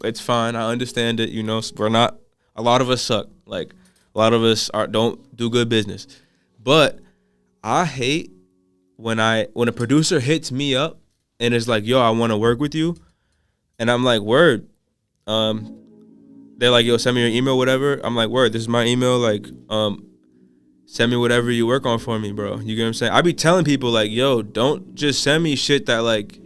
It's fine. I understand it. You know, we're not. A lot of us suck. Like a lot of us don't do good business. But I hate when a producer hits me up and is like, "Yo, I want to work with you," and I'm like, "Word." They're like, "Yo, send me your email, whatever." I'm like, "Word, this is my email. Like, send me whatever you work on for me, bro." You get what I'm saying? I be telling people like, "Yo, don't just send me shit that like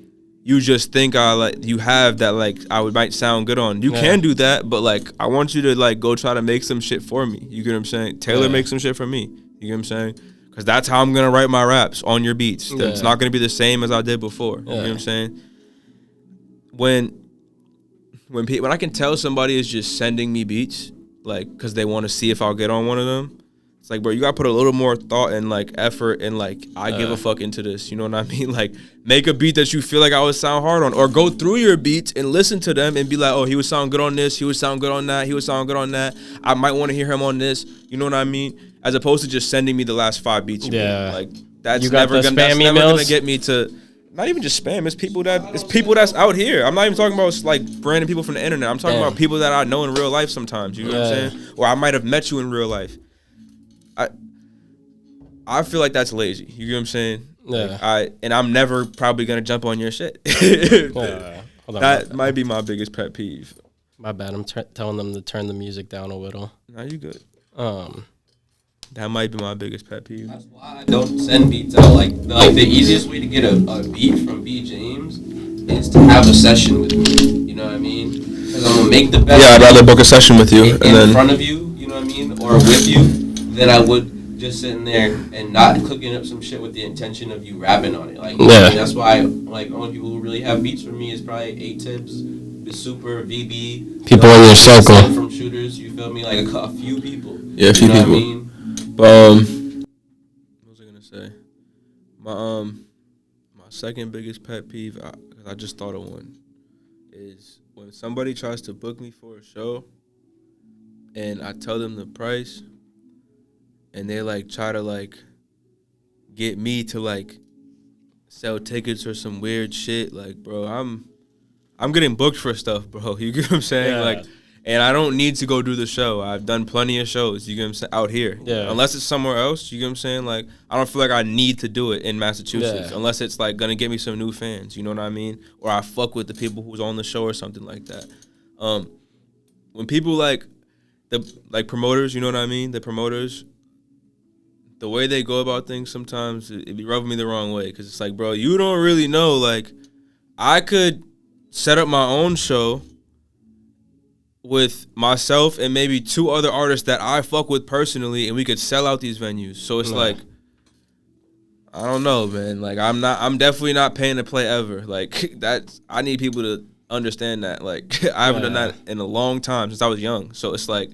you just think you have that like might sound good on. You can do that, but like I want you to like go try to make some shit for me. You get what I'm saying? Taylor make some shit for me. You get what I'm saying? Because that's how I'm gonna write my raps on your beats. It's not gonna be the same as I did before. You know what I'm saying? When I can tell somebody is just sending me beats, like, because they want to see if I'll get on one of them, it's like, bro, you got to put a little more thought and, like, effort and, like, I give a fuck into this. You know what I mean? Like, make a beat that you feel like I would sound hard on. Or go through your beats and listen to them and be like, oh, he would sound good on this. He would sound good on that. He would sound good on that. I might want to hear him on this. You know what I mean? As opposed to just sending me the last 5 beats you made. Like, that's never going to get me to... Not even just spam. It's people that's out here. I'm not even talking about like random people from the internet. I'm talking about people that I know in real life sometimes. You know what I'm saying? Or I might have met you in real life. I feel like that's lazy. You know what I'm saying? Yeah. Like I'm never probably gonna jump on your shit. That might be my biggest pet peeve. My bad. I'm telling them to turn the music down a little. Nah, you good. That might be my biggest pet peeve. That's why I don't send beats out. Like the easiest way to get a beat from B. James is to have a session with me. You know what I mean? Because I'm gonna make the best. Yeah, I'd rather book a session with you in front of you. You know what I mean? Or with you, than I would just sitting there and not cooking up some shit with the intention of you rapping on it. Like, that's why like only people who really have beats for me is probably A-Tips, Super, VB. People in your circle. From shooters, you feel me? Like a few people. Yeah, a few people. What I mean? What was I gonna say? My second biggest pet peeve, because I just thought of one, is when somebody tries to book me for a show, and I tell them the price, and they like try to like get me to like sell tickets or some weird shit. Like, bro, I'm getting booked for stuff, bro. You get what I'm saying? Yeah. Like. And I don't need to go do the show. I've done plenty of shows, you get what I'm saying, out here. Yeah. Unless it's somewhere else, you get what I'm saying? Like, I don't feel like I need to do it in Massachusetts unless it's, like, going to get me some new fans, you know what I mean? Or I fuck with the people who's on the show or something like that. When people, like, promoters, you know what I mean? The promoters, the way they go about things sometimes, it be rubbing me the wrong way. Because it's like, bro, you don't really know, like, I could set up my own show with myself and maybe 2 other artists that I fuck with personally, and we could sell out these venues. So it's like, I don't know, man. Like I'm definitely not paying to play ever. Like I need people to understand that. Like I haven't done that in a long time since I was young. So it's like,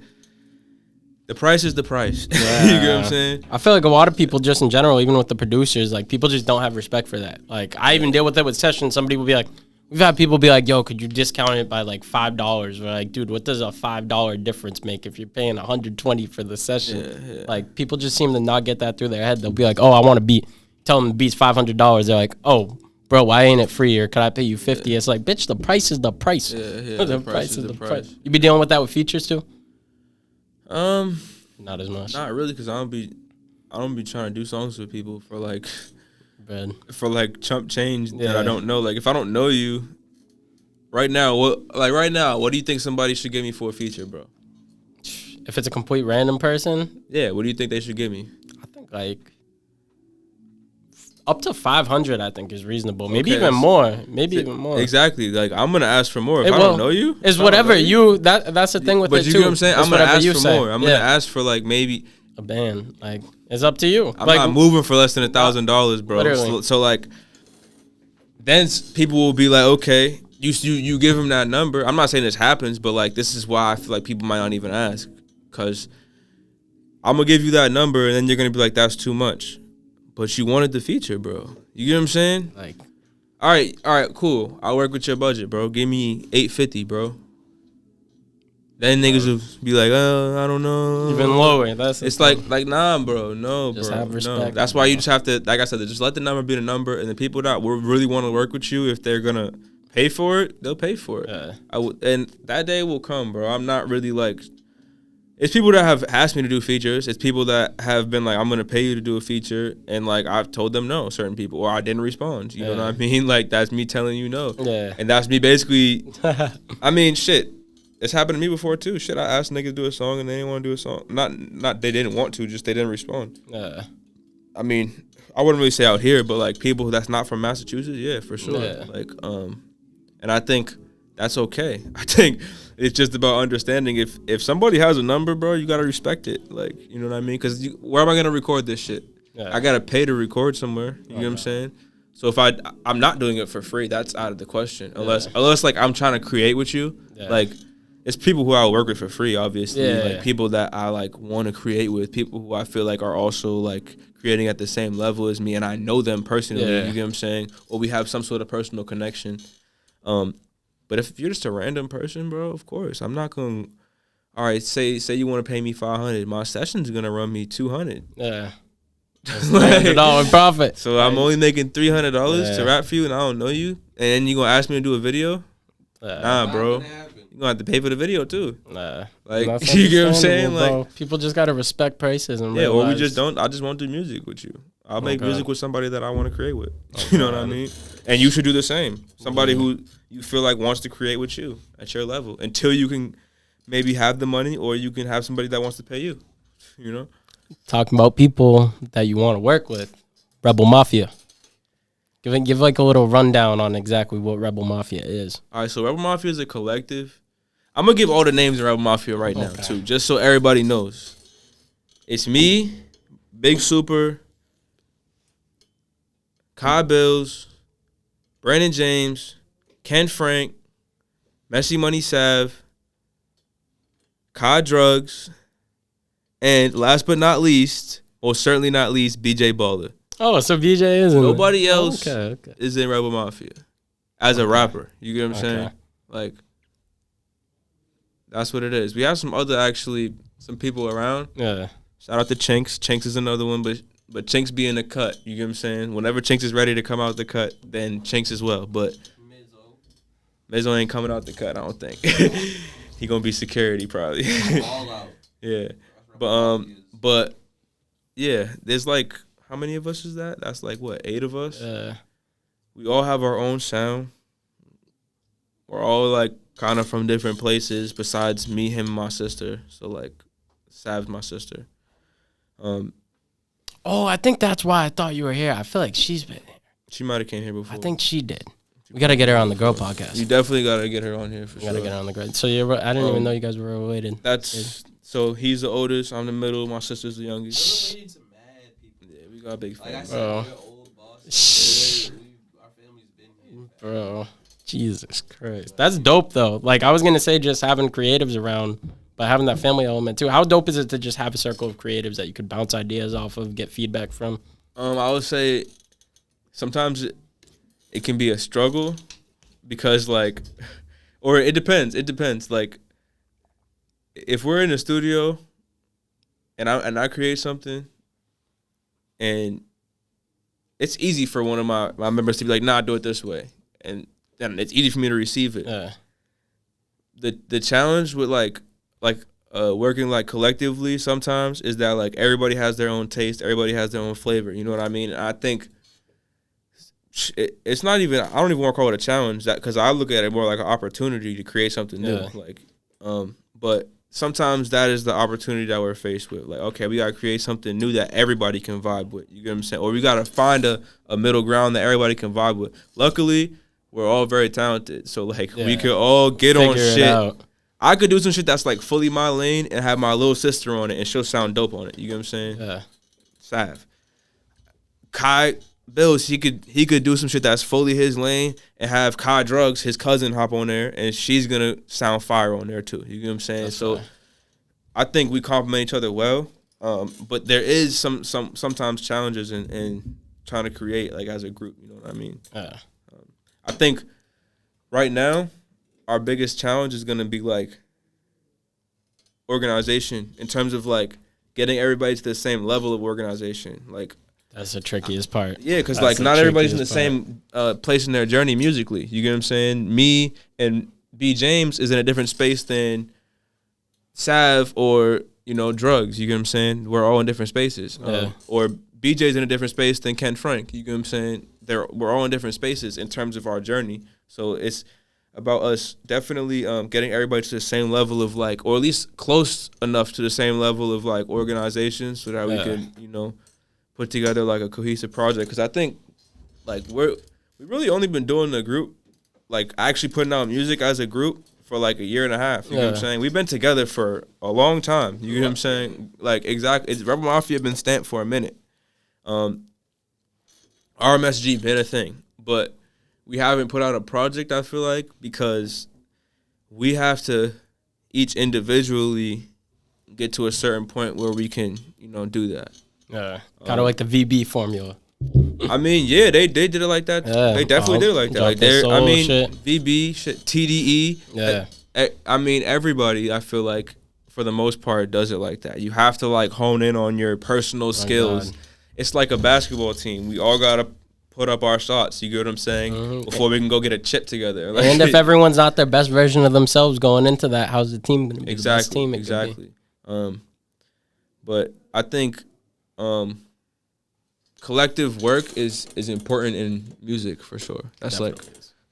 the price is the price. Yeah. You get what I'm saying? I feel like a lot of people just in general, even with the producers, like people just don't have respect for that. Like I even deal with it with sessions. Somebody will be like, we've had people be like, yo, could you discount it by like $5? We're like, dude, what does a $5 difference make if you're paying $120 for the session? Yeah. Like people just seem to not get that through their head. They'll be like, oh, I want a beat. Tell them the beat's $500. They're like, oh, bro, why ain't it free? Or could I pay you $50? It's like, bitch, the price is the price. Yeah, the price is the price. You be dealing with that with features too? Not as much. Not really, because I don't be trying to do songs with people for like Bread. for like chump change that I don't know. Like if I don't know you right now, what do you think somebody should give me for a feature, bro? If it's a complete random person, Yeah, what do you think they should give me? I think like up to 500 I think is reasonable. Maybe Okay, even more. Maybe even more. Exactly. Like I'm gonna ask for more if I don't know you. It's whatever you that's the thing with but it you too. get what I'm saying? It's I'm gonna whatever ask you for say. more. I'm gonna ask for like maybe a band. Like it's up to you. I'm like, not moving for less than $1,000, bro. Literally. So like, then people will be like, okay, you give them that number. I'm not saying this happens, but like this is why I feel like people might not even ask, because I'm gonna give you that number and then you're gonna be like, that's too much, but you wanted the feature, bro. You get what I'm saying? Like, all right, cool. I'll work with your budget, bro. Give me $850, bro. Then niggas will be like, I don't know. even lower. That's It's like nah, bro. No, Just bro. have respect, No. That's why you just have to, like I said, just let the number be the number, and the people that will really want to work with you, if they're gonna pay for it, they'll pay for it. Yeah. And that day will come, bro. I'm not really like. It's people that have asked me to do features. It's people that have been like, I'm gonna pay you to do a feature, and like I've told them no, certain people, or I didn't respond. You know what I mean? Like that's me telling you no. Yeah. And that's me basically. I mean, shit. It's happened to me before too. Shit, I asked niggas to do a song and they didn't want to do a song. Not they didn't want to, just they didn't respond. I mean, I wouldn't really say out here, but like people that's not from Massachusetts, yeah, for sure. Yeah. Like, and I think that's okay. I think it's just about understanding if somebody has a number, bro, you gotta respect it. Like, you know what I mean? Because where am I gonna record this shit? Yeah. I gotta pay to record somewhere. You know what I'm saying? So if I'm not doing it for free, that's out of the question. Unless like I'm trying to create with you, like. It's people who I work with for free, obviously. Like people that I like want to create with, people who I feel like are also like creating at the same level as me, and I know them personally. You get what I'm saying? Or we have some sort of personal connection. But if you're just a random person, bro, of course I'm not gonna. All right, say you want to pay me $500, my session's gonna run me $200. Yeah. $100 profit. So I'm only making $300 to rap for you, and I don't know you, and then you gonna ask me to do a video? Nah, bro. You're gonna have to pay for the video too. Nah. Like, you get what I'm saying? Bro. Like, people just gotta respect prices and or we realize. just don't. I just won't do music with you. I'll make music with somebody that I want to create with. You know what I mean? And you should do the same. Somebody who you feel like wants to create with you at your level, until you can maybe have the money, or you can have somebody that wants to pay you. You know? Talking about people that you want to work with, Rebel Mafia. Give like a little rundown on exactly what Rebel Mafia is. All right, so Rebel Mafia is a collective. I'm gonna give all the names of Rebel Mafia right now too, just so everybody knows. It's me, Big Super, Kai Bills, Brandon James, Ken Frank, Messy Money Sav, Kai Drugs, and last but not least, or certainly not least, BJ Baller. Oh, so BJ is in Nobody else is in Rebel Mafia as a rapper. You get what I'm saying? Like, that's what it is. We have some people around. Yeah. Shout out to Chinks. Chinks is another one, but Chinks be in the cut. You get what I'm saying? Whenever Chinks is ready to come out the cut, then Chinks as well. But Mizzo ain't coming out the cut, I don't think. He gonna be security probably. All out. Yeah. But yeah, there's like, how many of us is that? That's like what, 8 of us? We all have our own sound. We're all like kind of from different places besides me, him, and my sister. So like, Sav's my sister. I think that's why I thought you were here. I feel like she's been here. She might have came here before. I think she did. We gotta get her on the Girl podcast. You definitely gotta get her on here for sure. Gotta get her on the Girl. So I didn't even know you guys were related. So he's the oldest. I'm the middle. My sister's the youngest. We're related to mad people. Yeah, we got a big family. Like I said, we're old bosses. Our family's been here. Bro, Jesus Christ. That's dope, though. Like, I was going to say just having creatives around, but having that family element, too. How dope is it to just have a circle of creatives that you could bounce ideas off of, get feedback from? I would say sometimes it can be a struggle because, like, or it depends. It depends. Like, if we're in the studio and I create something and it's easy for one of my members to be like, nah, do it this way. And it's easy for me to receive it. The challenge with like working like collectively sometimes is that like everybody has their own taste, everybody has their own flavor. You know what I mean? And I think it's not even, I don't even want to call it a challenge, that because I look at it more like an opportunity to create something new. Like, but sometimes that is the opportunity that we're faced with. Like, okay, we gotta create something new that everybody can vibe with. You get what I'm saying? Or we gotta find a middle ground that everybody can vibe with. Luckily, we're all very talented, so like we could all get on shit. I could do some shit that's like fully my lane and have my little sister on it, and she'll sound dope on it. You get what I'm saying? Yeah. Sav. Kai Bills, he could do some shit that's fully his lane and have Kai Drugs, his cousin, hop on there, and she's gonna sound fire on there too. You get what I'm saying? That's so fire. I think we complement each other well. But there is sometimes challenges in trying to create like as a group. You know what I mean? Yeah. I think right now our biggest challenge is gonna be like organization in terms of like getting everybody to the same level of organization. Like, that's the trickiest part. Yeah, because like not everybody's in the same place in their journey musically. You get what I'm saying? Me and B James is in a different space than Sav or, you know, Drugs. You get what I'm saying? We're all in different spaces. Or BJ's in a different space than Ken Frank. You get what I'm saying? We're all in different spaces in terms of our journey. So it's about us definitely getting everybody to the same level of like, or at least close enough to the same level of like organization so that we can, you know, put together like a cohesive project. Because I think like we've really only been doing the group, like actually putting out music as a group for like a year and a half. You know what I'm saying? We've been together for a long time. You know what I'm saying? Like exactly, Rebel Mafia been stamped for a minute. RMSG been a thing, but we haven't put out a project, I feel like, because we have to each individually get to a certain point where we can, you know, do that. Kind of like the VB formula. I mean, yeah, they did it like that. They definitely did it like that. Like VB, TDE. Yeah. I mean, everybody, I feel like, for the most part, does it like that. You have to, like, hone in on your personal skills. God. It's like a basketball team. We all got to put up our shots, you get what I'm saying, before we can go get a chip together. Like, and if everyone's not their best version of themselves going into that, how's the team going to be the best team? Exactly. But I think collective work is important in music for sure. That's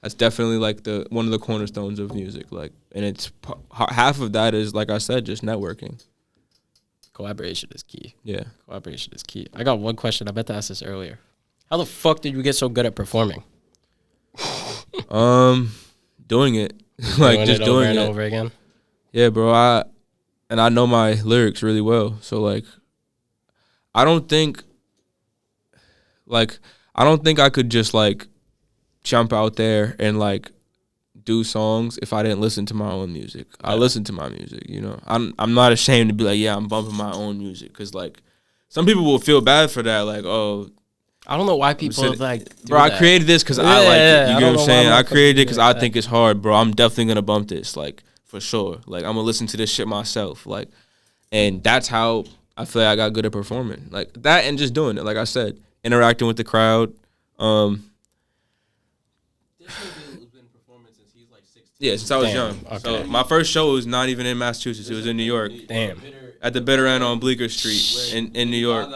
that's definitely like one of the cornerstones of music. Like, and it's half of that is, like I said, just networking. Collaboration is key. Yeah, collaboration is key. I got one question. I meant to ask this earlier. How the fuck did you get so good at performing? Doing it, like just doing it over again. Yeah, bro. I know my lyrics really well, so like, I don't think I could just like jump out there and like do songs if I didn't listen to my own music. I listen to my music, you know. I'm not ashamed to be like, yeah, I'm bumping my own music, because like some people will feel bad for that, like, oh, I don't know why people like do bro, that. I created this because I like it. You get what I'm saying? I created it because I think it's hard, bro. I'm definitely gonna bump this, like, for sure. Like, I'm gonna listen to this shit myself, like, and that's how I feel like I got good at performing, like that, and just doing it. Like I said, interacting with the crowd. Yeah, since I was young. Okay. So my first show was not even in Massachusetts. It was in New York. Damn. At the Bitter End on Bleecker Street in New York.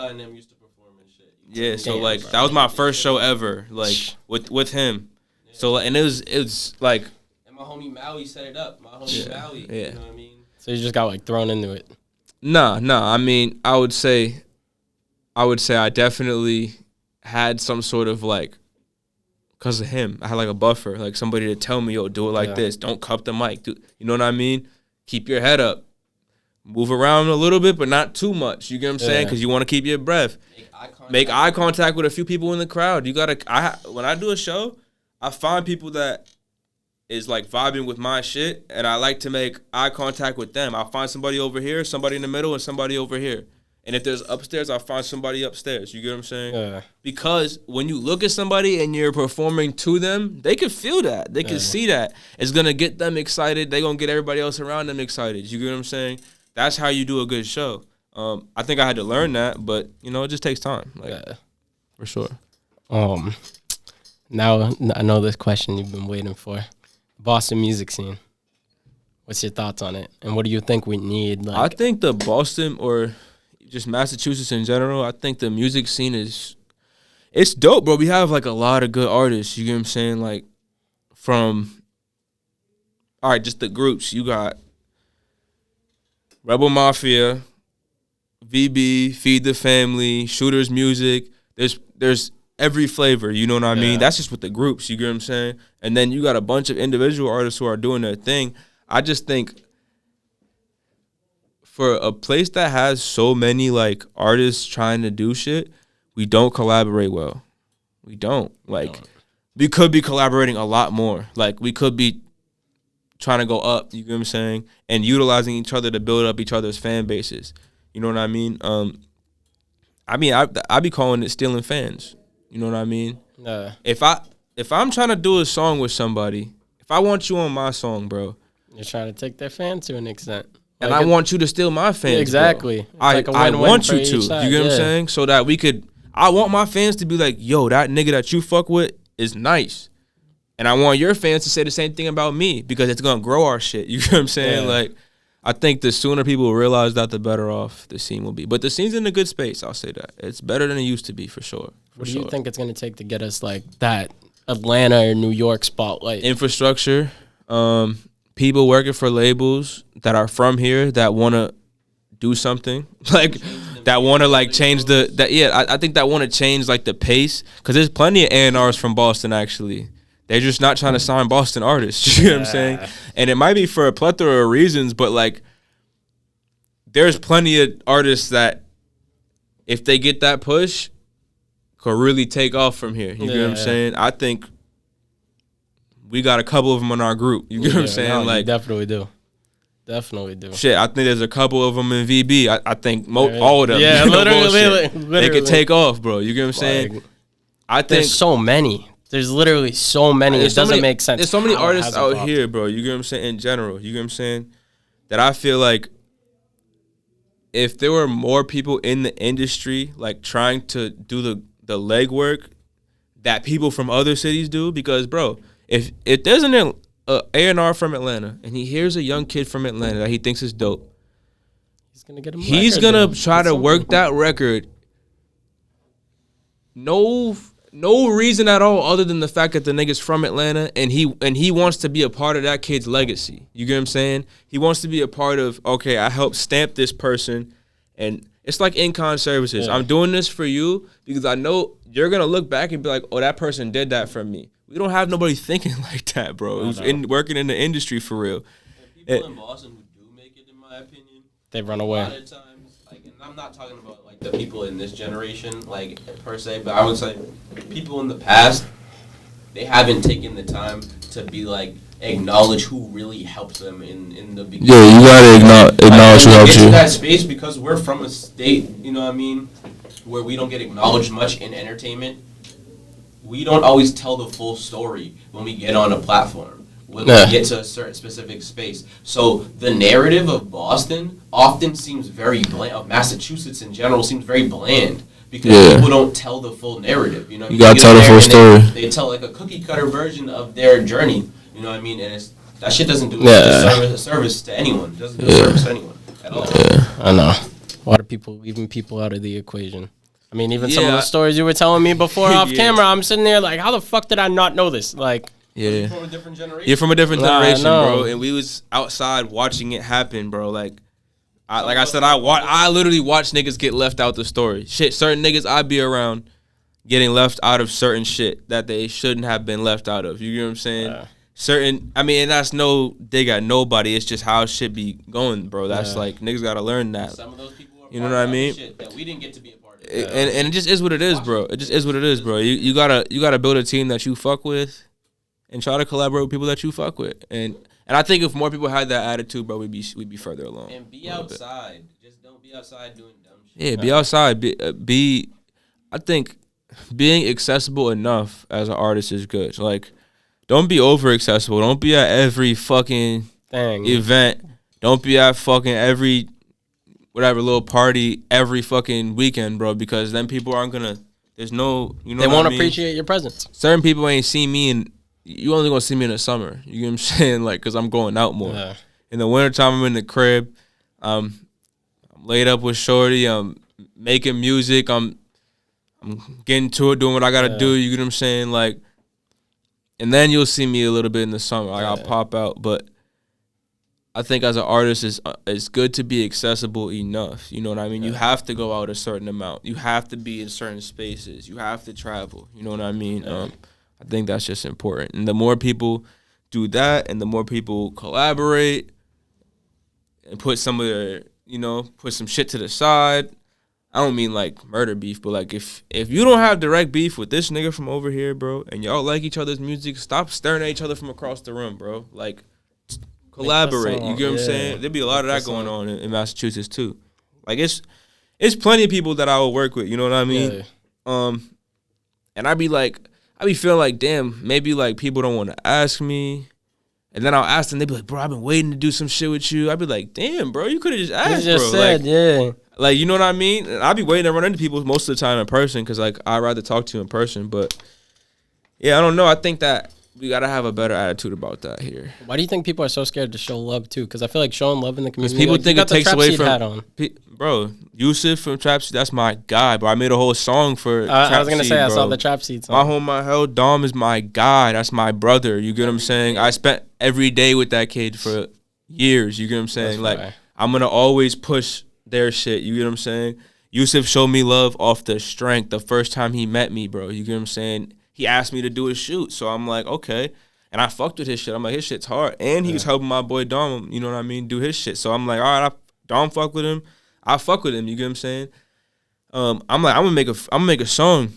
Yeah, so like that was my first show ever, like with him. So like, and it was like. And my homie Maui set it up. My homie Maui. Yeah. You know what I mean? So you just got like thrown into it. Nah. I mean, I would say I definitely had some sort of like because of him. I had like a buffer, like somebody to tell me, yo, do it like this. Don't cup the mic. You know what I mean? Keep your head up. Move around a little bit, but not too much. You get what I'm saying? Because you want to keep your breath. Make eye contact with a few people in the crowd. You gotta. When I do a show, I find people that is like vibing with my shit, and I like to make eye contact with them. I find somebody over here, somebody in the middle, and somebody over here. And if there's upstairs, I find somebody upstairs. You get what I'm saying? Yeah. Because when you look at somebody and you're performing to them, they can feel that. They can see that. It's gonna get them excited. They're gonna get everybody else around them excited. You get what I'm saying? That's how you do a good show. I think I had to learn that, but it just takes time. For sure. Now I know this question you've been waiting for. Boston music scene. What's your thoughts on it? And what do you think we need? I think the Boston or just Massachusetts in general, I think the music scene it's dope, bro. We have like a lot of good artists. You get what I'm saying? Like just the groups. You got Rebel Mafia, VB, Feed the Family, Shooters Music. There's every flavor, you know what I mean? That's just with the groups, you get what I'm saying? And then you got a bunch of individual artists who are doing their thing. I just think for a place that has so many like artists trying to do shit, we don't collaborate well. We don't. We could be collaborating a lot more. Like we could be trying to go up, you get what I'm saying? And utilizing each other to build up each other's fan bases. You know what I mean? I be calling it stealing fans. You know what I mean? If I'm trying to do a song with somebody, if I want you on my song, bro, you're trying to take their fan to an extent. And I want you to steal my fans. Exactly. I want you to. You get what I'm saying? So that I want my fans to be like, yo, that nigga that you fuck with is nice. And I want your fans to say the same thing about me because it's gonna grow our shit. You get what I'm saying? Like, I think the sooner people realize that, the better off the scene will be. But the scene's in a good space, I'll say that. It's better than it used to be, for sure. What do you think it's gonna take to get us like that Atlanta or New York spotlight? Infrastructure, people working for labels that are from here that wanna do something. Like that wanna like change I think that wanna change like the pace. Cause there's plenty of A&Rs from Boston actually. They're just not trying to sign Boston artists. You know what I'm saying? And it might be for a plethora of reasons, but like there's plenty of artists that if they get that push could really take off from here. You get what I'm saying? I think we got a couple of them in our group. You get what I'm saying? No, like definitely do. Definitely do. Shit, I think there's a couple of them in VB. I think all of them. Yeah, literally. They could take off, bro. You get what I'm saying? I think there's so many. There's literally so many. It doesn't make sense. There's so many artists out here, bro. You get what I'm saying? In general, you get what I'm saying? That I feel like if there were more people in the industry, like trying to do the legwork that people from other cities do, because, bro, if there's an A&R from Atlanta and he hears a young kid from Atlanta that he thinks is dope, he's gonna get him. He's gonna try to work that record. No reason at all other than the fact that the nigga's from Atlanta and he wants to be a part of that kid's legacy. You get what I'm saying? He wants to be a part of, okay, I helped stamp this person, and it's like in-con services. I'm doing this for you because I know you're going to look back and be like, oh, that person did that for me. We don't have nobody thinking like that, bro. Who's working in the industry for real. People in Boston who do make it, in my opinion, they run away. A lot of times, like, and I'm not talking about like the people in this generation, like per se, but I would say people in the past, they haven't taken the time to be like acknowledge who really helped them in the beginning. Yeah, you gotta acknowledge who helped you. To that space because we're from a state, you know what I mean, where we don't get acknowledged much in entertainment. We don't always tell the full story when we get on a platform, when we get to a certain specific space. So the narrative of Boston often seems very bland, of Massachusetts in general seems very bland, because people don't tell the full narrative. You know, you gotta tell the full story. They tell like a cookie cutter version of their journey. You know what I mean? And that shit doesn't do a service to anyone. It doesn't do a service to anyone at all. Yeah, I know. Why do people leaving people out of the equation? I mean, even some of the stories you were telling me before off camera, I'm sitting there like, how the fuck did I not know this? Like, you're from a different generation. You're from a different generation, bro. And we was outside watching it happen, bro. Like I said, I literally watch niggas get left out the story. Shit, certain niggas I be around getting left out of certain shit that they shouldn't have been left out of. You get what I'm saying? Certain, I mean, and that's no dig at nobody. It's just how shit be going, bro. That's like niggas gotta learn that. Some of those people are you know what I mean? Shit that we didn't get to be a part of. And it just is what it is, bro. It just is what it is, bro. You gotta build a team that you fuck with, and try to collaborate with people that you fuck with. And I think if more people had that attitude, bro, we'd be further along. And be outside. Just don't be outside doing dumb shit. Yeah, be outside. I think being accessible enough as an artist is good. Like, don't be over accessible. Don't be at every fucking event. Don't be at fucking every whatever little party every fucking weekend, bro. Because then people aren't gonna. There's no. You know. They won't I mean? appreciate your presence. Certain people ain't seen me, and you only gonna see me in the summer. You get what I'm saying? Like, cause I'm going out more. Yeah. In the wintertime, I'm in the crib. I'm laid up with shorty. I'm making music. I'm getting to it, doing what I gotta do. You get what I'm saying? Like, and then you'll see me a little bit in the summer. Like, I'll pop out. But I think as an artist, it's good to be accessible enough. You know what I mean? You have to go out a certain amount. You have to be in certain spaces. You have to travel. You know what I mean? I think that's just important. And the more people do that, and the more people collaborate and put some of their, put some shit to the side. I don't mean like murder beef, but like if you don't have direct beef with this nigga from over here, bro, and y'all like each other's music, stop staring at each other from across the room, bro. Like, collaborate. You get what I'm saying? There'd be a lot of that going on in Massachusetts too. Like, it's plenty of people that I would work with. You know what I mean? Yeah. And I be feeling like, damn, maybe like people don't want to ask me. And then I'll ask them, they be like, bro, I've been waiting to do some shit with you. I'd be like, damn, bro, you could have just asked, you just said, like, yeah. Like, you know what I mean? And I be waiting to run into people most of the time in person because, like, I'd rather talk to you in person. But, yeah, I don't know. I think that we got to have a better attitude about that here. Why do you think people are so scared to show love, too? Because I feel like showing love in the community. Because people think it takes away from... Hat on. Bro, Yusuf from Trap Seed, that's my guy, bro. I made a whole song for Trap Seed, I was going to say, bro. I saw the Trap Seed song. My home, my hell, Dom is my guy. That's my brother. You get what I'm saying? I spent every day with that kid for years. You get what I'm saying? That's like, I'm going to always push their shit. You get what I'm saying? Yusuf showed me love off the strength the first time he met me, bro. You get what I'm saying? He asked me to do a shoot. So I'm like, okay. And I fucked with his shit. I'm like, his shit's hard. And he was helping my boy Dom, you know what I mean, do his shit. So I'm like, all right, Dom fuck with him. I fuck with him. You get what I'm saying? I'm like, I'm gonna make a song.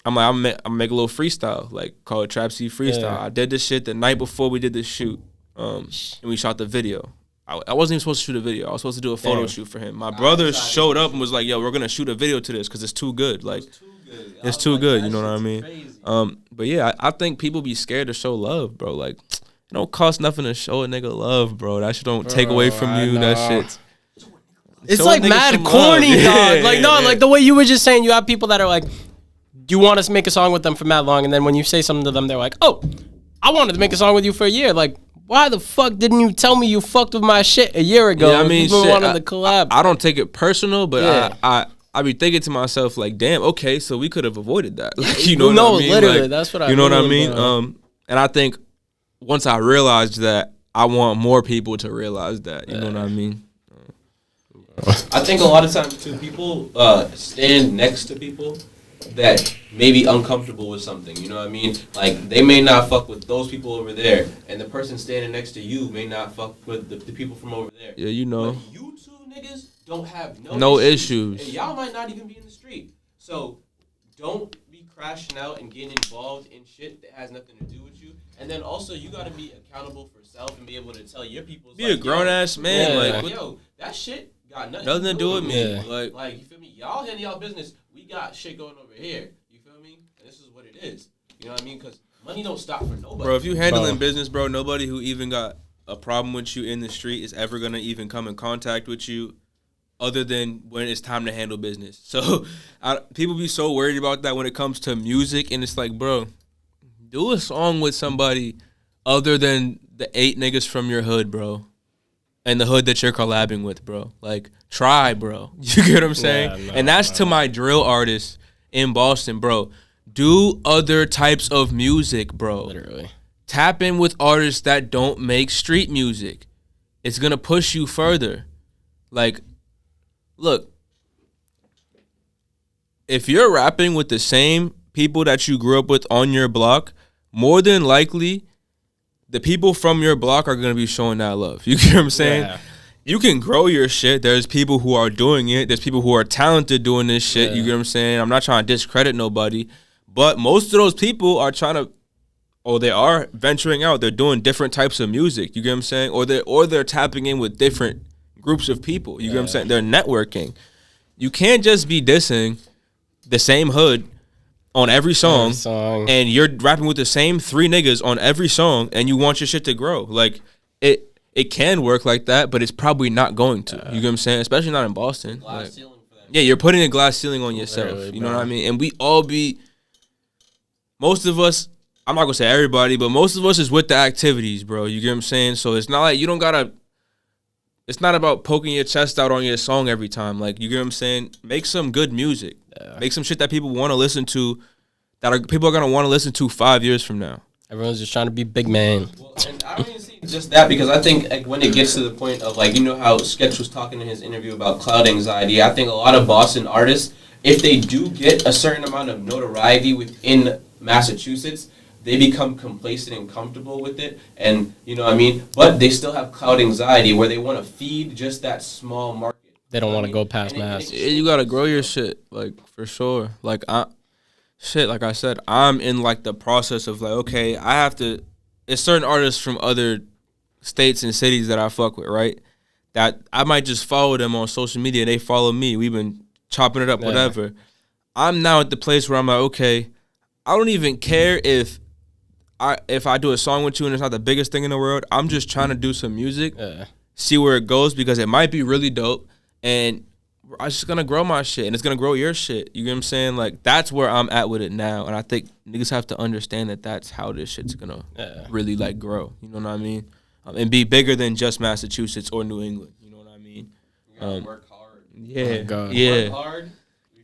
I'm gonna make a little freestyle, like called Trap Seed Freestyle. Yeah. I did this shit the night before we did the shoot. And we shot the video. I wasn't even supposed to shoot a video. I was supposed to do a photo shoot for him. My brother showed up and was like, yo, we're gonna shout a video to this because it's too good. Like, it's too good. You know what I mean? But yeah, I think people be scared to show love, bro. Like, it don't cost nothing to show a nigga love, bro. That shit don't take away from you. That shit. It's like mad corny, dog. Like, no, like the way you were just saying, you have people that are like, you want us to make a song with them for mad long, and then when you say something to them, they're like, oh, I wanted to make a song with you for a year. Like, why the fuck didn't you tell me you fucked with my shit a year ago? Yeah, I mean, shit, wanted to collab. I don't take it personal, but I be thinking to myself, like, damn, okay, so we could have avoided that. Like, you know what I mean? Literally, like, that's what I You know what I mean? Bro. And I think once I realized that, I want more people to realize that. You know what I mean? I think a lot of times, too, people stand next to people that may be uncomfortable with something, you know what I mean? Like, they may not fuck with those people over there, and the person standing next to you may not fuck with the people from over there. Yeah, you know. But you two niggas don't have no issues. And y'all might not even be in the street. So, don't be crashing out and getting involved in shit that has nothing to do with you. And then also, you gotta be accountable for self and be able to tell your people. Be like, a grown-ass man. Yeah, like, yo, that shit got nothing to do with me. Yeah. Like, you feel me? Y'all handle y'all business. We got shit going over here. You feel me? And this is what it is. You know what I mean? Because money don't stop for nobody. Bro, if you handling business, bro, nobody who even got a problem with you in the street is ever going to even come in contact with you other than when it's time to handle business. So people be so worried about that when it comes to music. And it's like, bro, do a song with somebody other than the 8 niggas from your hood, bro. And the hood that you're collabing with, bro. Like, try, bro. You get what I'm saying? Yeah, and that's to my drill artists in Boston, bro. Do other types of music, bro. Literally. Tap in with artists that don't make street music. It's going to push you further. Like, look. if you're rapping with the same people that you grew up with on your block, more than likely, the people from your block are gonna be showing that love. You get what I'm saying? Yeah. You can grow your shit. There's people who are doing it. There's people who are talented doing this shit. You get what I'm saying? I'm not trying to discredit nobody, but most of those people are trying to, or they are venturing out. They're doing different types of music. You get what I'm saying? Or they're tapping in with different groups of people. You get what I'm saying? They're networking. You can't just be dissing the same hood on every song, and you're rapping with the same 3 niggas on every song, and you want your shit to grow. Like, it can work like that, but it's probably not going to. You get what I'm saying? Especially not in Boston. Like, yeah, you're putting a glass ceiling on yourself. Really, you know what I mean? And we all most of us, I'm not going to say everybody, but most of us is with the activities, bro. You get what I'm saying? So it's not like you don't got to, it's not about poking your chest out on your song every time. Like, you get what I'm saying? Make some good music. Make some shit that people want to listen to, people are going to want to listen to 5 years from now. Everyone's just trying to be big man. Well, and I don't even see just that, because I think like, when it gets to the point of, like, you know how Sketch was talking in his interview about cloud anxiety, I think a lot of Boston artists, if they do get a certain amount of notoriety within Massachusetts, they become complacent and comfortable with it, and you know what I mean? But they still have cloud anxiety where they want to feed just that small market. They don't want to go past Mass. Yeah, you got to grow your shit, like, for sure. Like, like I said, I'm in, like, the process of, like, okay, I have to, it's certain artists from other states and cities that I fuck with, right? That I might just follow them on social media, they follow me, we've been chopping it up, whatever. I'm now at the place where I'm like, okay, I don't even care if I do a song with you and it's not the biggest thing in the world. I'm just trying to do some music, see where it goes, because it might be really dope, and I'm just gonna grow my shit, and it's gonna grow your shit. You get what I'm saying? Like, that's where I'm at with it now, and I think niggas have to understand that that's how this shit's gonna really, like, grow. You know what I mean? And be bigger than just Massachusetts or New England. You know what I mean? You gotta work hard. Yeah, Work hard.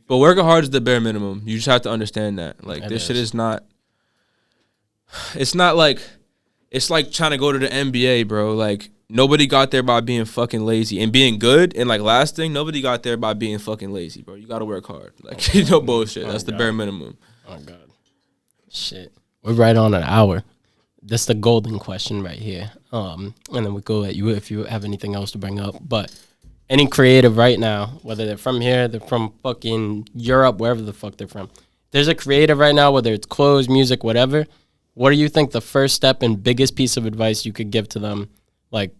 But working hard is the bare minimum. You just have to understand that. Like, this shit is not. It's not like, it's like trying to go to the NBA, bro. Like, nobody got there by being fucking lazy and being good and, like, lasting. Nobody got there by being fucking lazy, bro. You gotta work hard. Like, no bullshit. That's the bare minimum. Oh God, shit. We're right on an hour. That's the golden question right here. And then we go at you if you have anything else to bring up. But any creative right now, whether they're from here, they're from fucking Europe, wherever the fuck they're from. There's a creative right now, whether it's clothes, music, whatever. What do you think the first step and biggest piece of advice you could give to them, like,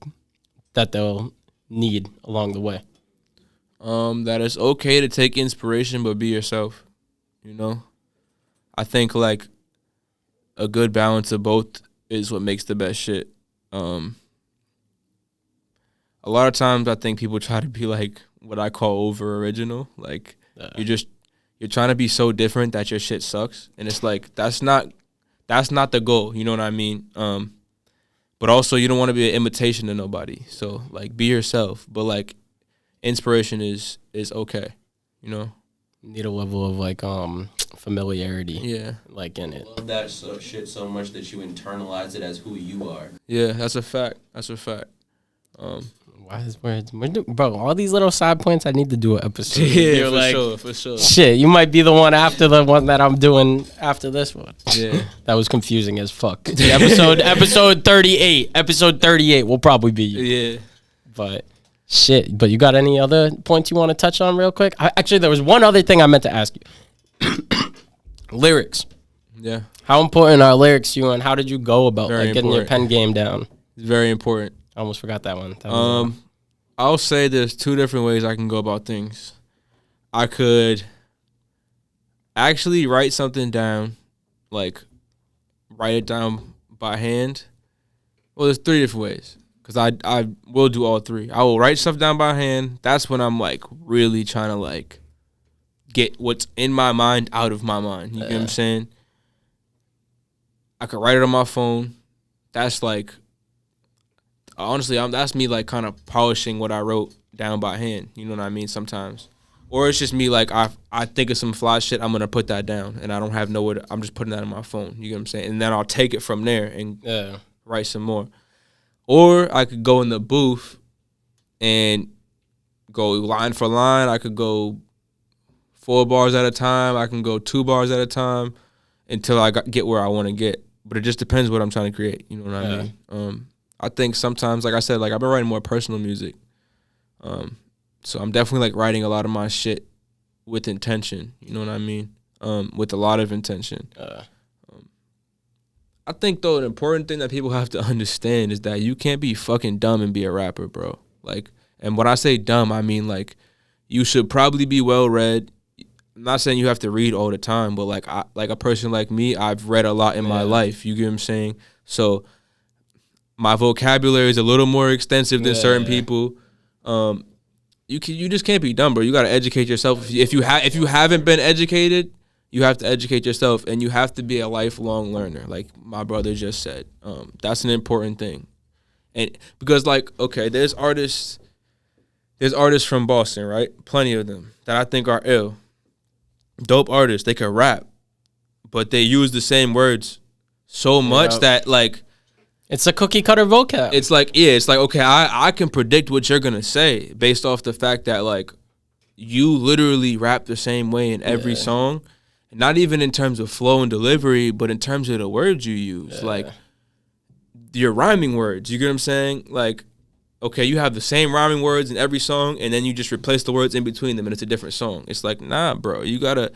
that they'll need along the way? That it's okay to take inspiration, but be yourself. You know? I think, like, a good balance of both is what makes the best shit. A lot of times I think people try to be, like, what I call over original. Like, you're trying to be so different that your shit sucks. And it's like, that's not the goal. You know what I mean? But also, you don't want to be an imitation of nobody. So, like, be yourself. But, like, inspiration is okay. You know? Need a level of, like, familiarity. Yeah. Like, in it. I love that shit so much that you internalize it as who you are. Yeah, that's a fact. Why is bro, all these little side points, I need to do an episode. Yeah, for sure. Shit, you might be the one after the one that I'm doing after this one. Yeah. That was confusing as fuck. Episode 38. Episode 38 will probably be you. Yeah. But shit, but you got any other points you want to touch on real quick? Actually, there was one other thing I meant to ask you. Lyrics. Yeah. How important are lyrics to you, and how did you go about getting your important. pen game down? It's very important. I almost forgot that one. I'll say there's 2 different ways I can go about things. I could actually write something down, like write it down by hand. Well, there's 3 different ways, because I will do all 3. I will write stuff down by hand. That's when I'm, like, really trying to, like, get what's in my mind out of my mind. You get what I'm saying? I could write it on my phone. That's, like, honestly, that's me, like, kind of polishing what I wrote down by hand. You know what I mean? Sometimes. Or it's just me, like, I think of some fly shit, I'm going to put that down, and I don't have nowhere I'm just putting that on my phone. You get what I'm saying? And then I'll take it from there and write some more. Or I could go in the booth and go line for line. I could go 4 bars at a time. I can go 2 bars at a time until I get where I want to get. But it just depends what I'm trying to create. You know what I mean? I think sometimes, like I said, like I've been writing more personal music. So I'm definitely like writing a lot of my shit with intention. You know what I mean? With a lot of intention. I think though an important thing that people have to understand is that you can't be fucking dumb and be a rapper, bro. Like, and when I say dumb, I mean like you should probably be well read. I'm not saying you have to read all the time, but like like a person like me, I've read a lot in my life. You get what I'm saying? So my vocabulary is a little more extensive than certain people. You just can't be dumb, bro. You gotta educate yourself. If you haven't been educated, you have to educate yourself, and you have to be a lifelong learner, like my brother just said. That's an important thing, and because like okay, there's artists from Boston, right? Plenty of them that I think are ill, dope artists. They can rap, but they use the same words so much that like. It's a cookie cutter vocab. It's like, it's like, okay, I can predict what you're going to say based off the fact that, like, you literally rap the same way in every song. Not even in terms of flow and delivery, but in terms of the words you use. Like, your rhyming words, you get what I'm saying? Like, okay, you have the same rhyming words in every song, and then you just replace the words in between them, and it's a different song. It's like, nah, bro, you gotta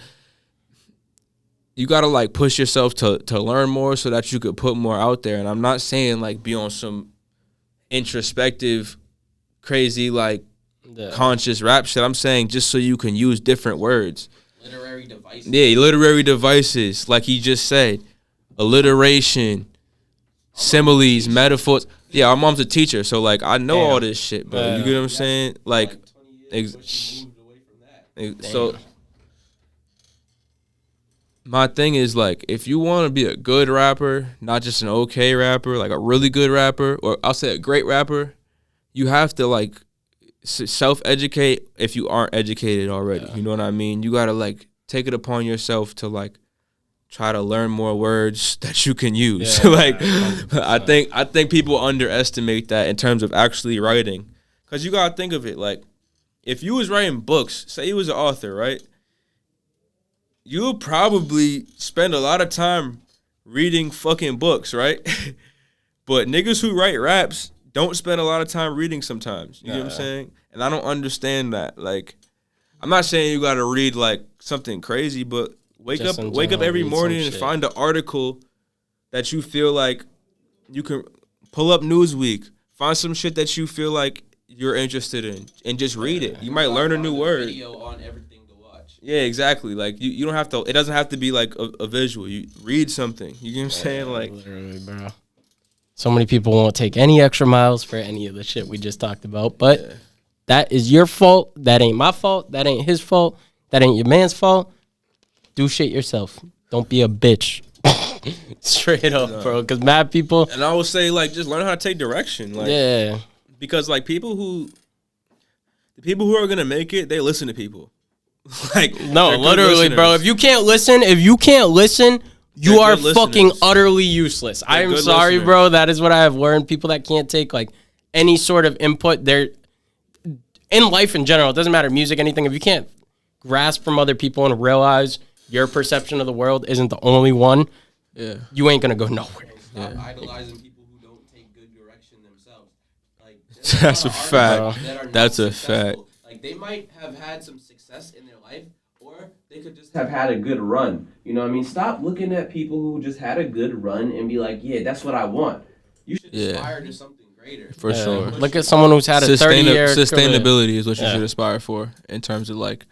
like push yourself to learn more so that you could put more out there. And I'm not saying like be on some introspective, crazy, like conscious rap shit. I'm saying just so you can use different words. Literary devices. Yeah, literary devices, like he just said. Alliteration, similes, metaphors. Yeah, our mom's a teacher, so like I know all this shit, bro. You get what I'm saying? Like, so. My thing is, like, if you want to be a good rapper, not just an okay rapper, like a really good rapper, or I'll say a great rapper, you have to, like, self-educate if you aren't educated already. You know what I mean? You got to, like, take it upon yourself to, like, try to learn more words that you can use. I think people underestimate that in terms of actually writing. Because you got to think of it, like, if you was writing books, say you was an author, right? You'll probably spend a lot of time reading fucking books, right? But niggas who write raps don't spend a lot of time reading sometimes. You get what I'm saying? And I don't understand that. Like, I'm not saying you gotta read like something crazy, but wake up every morning and find an article that you feel like you can pull up Newsweek, find some shit that you feel like you're interested in, and just read it. You might learn a new word. Video on everything. Yeah, exactly. Like you don't have to. It doesn't have to be like a visual. You read something. You get what I'm saying? Like literally, bro. So many people won't take any extra miles for any of the shit we just talked about. But that is your fault. That ain't my fault. That ain't his fault. That ain't your man's fault. Do shit yourself. Don't be a bitch. Straight up, bro. Because mad people. And I would say like just learn how to take direction. Like, because like the people who are gonna make it, they listen to people. Like no, literally, bro. If you can't listen, you are fucking utterly useless. I am sorry, bro. That is what I have learned. People that can't take like any sort of input, they're in life in general. It doesn't matter, music, anything. If you can't grasp from other people and realize your perception of the world isn't the only one, you ain't gonna go nowhere. Stop idolizing people who don't take good direction themselves. Like that's a fact. That's a fact. Like they might have had some success in their life, or they could just have had a good run. You know what I mean? Stop looking at people who just had a good run and be like, yeah, that's what I want. You should aspire to something greater. For sure. Look at someone who's had a 30-year sustainability is what you should aspire for in terms of like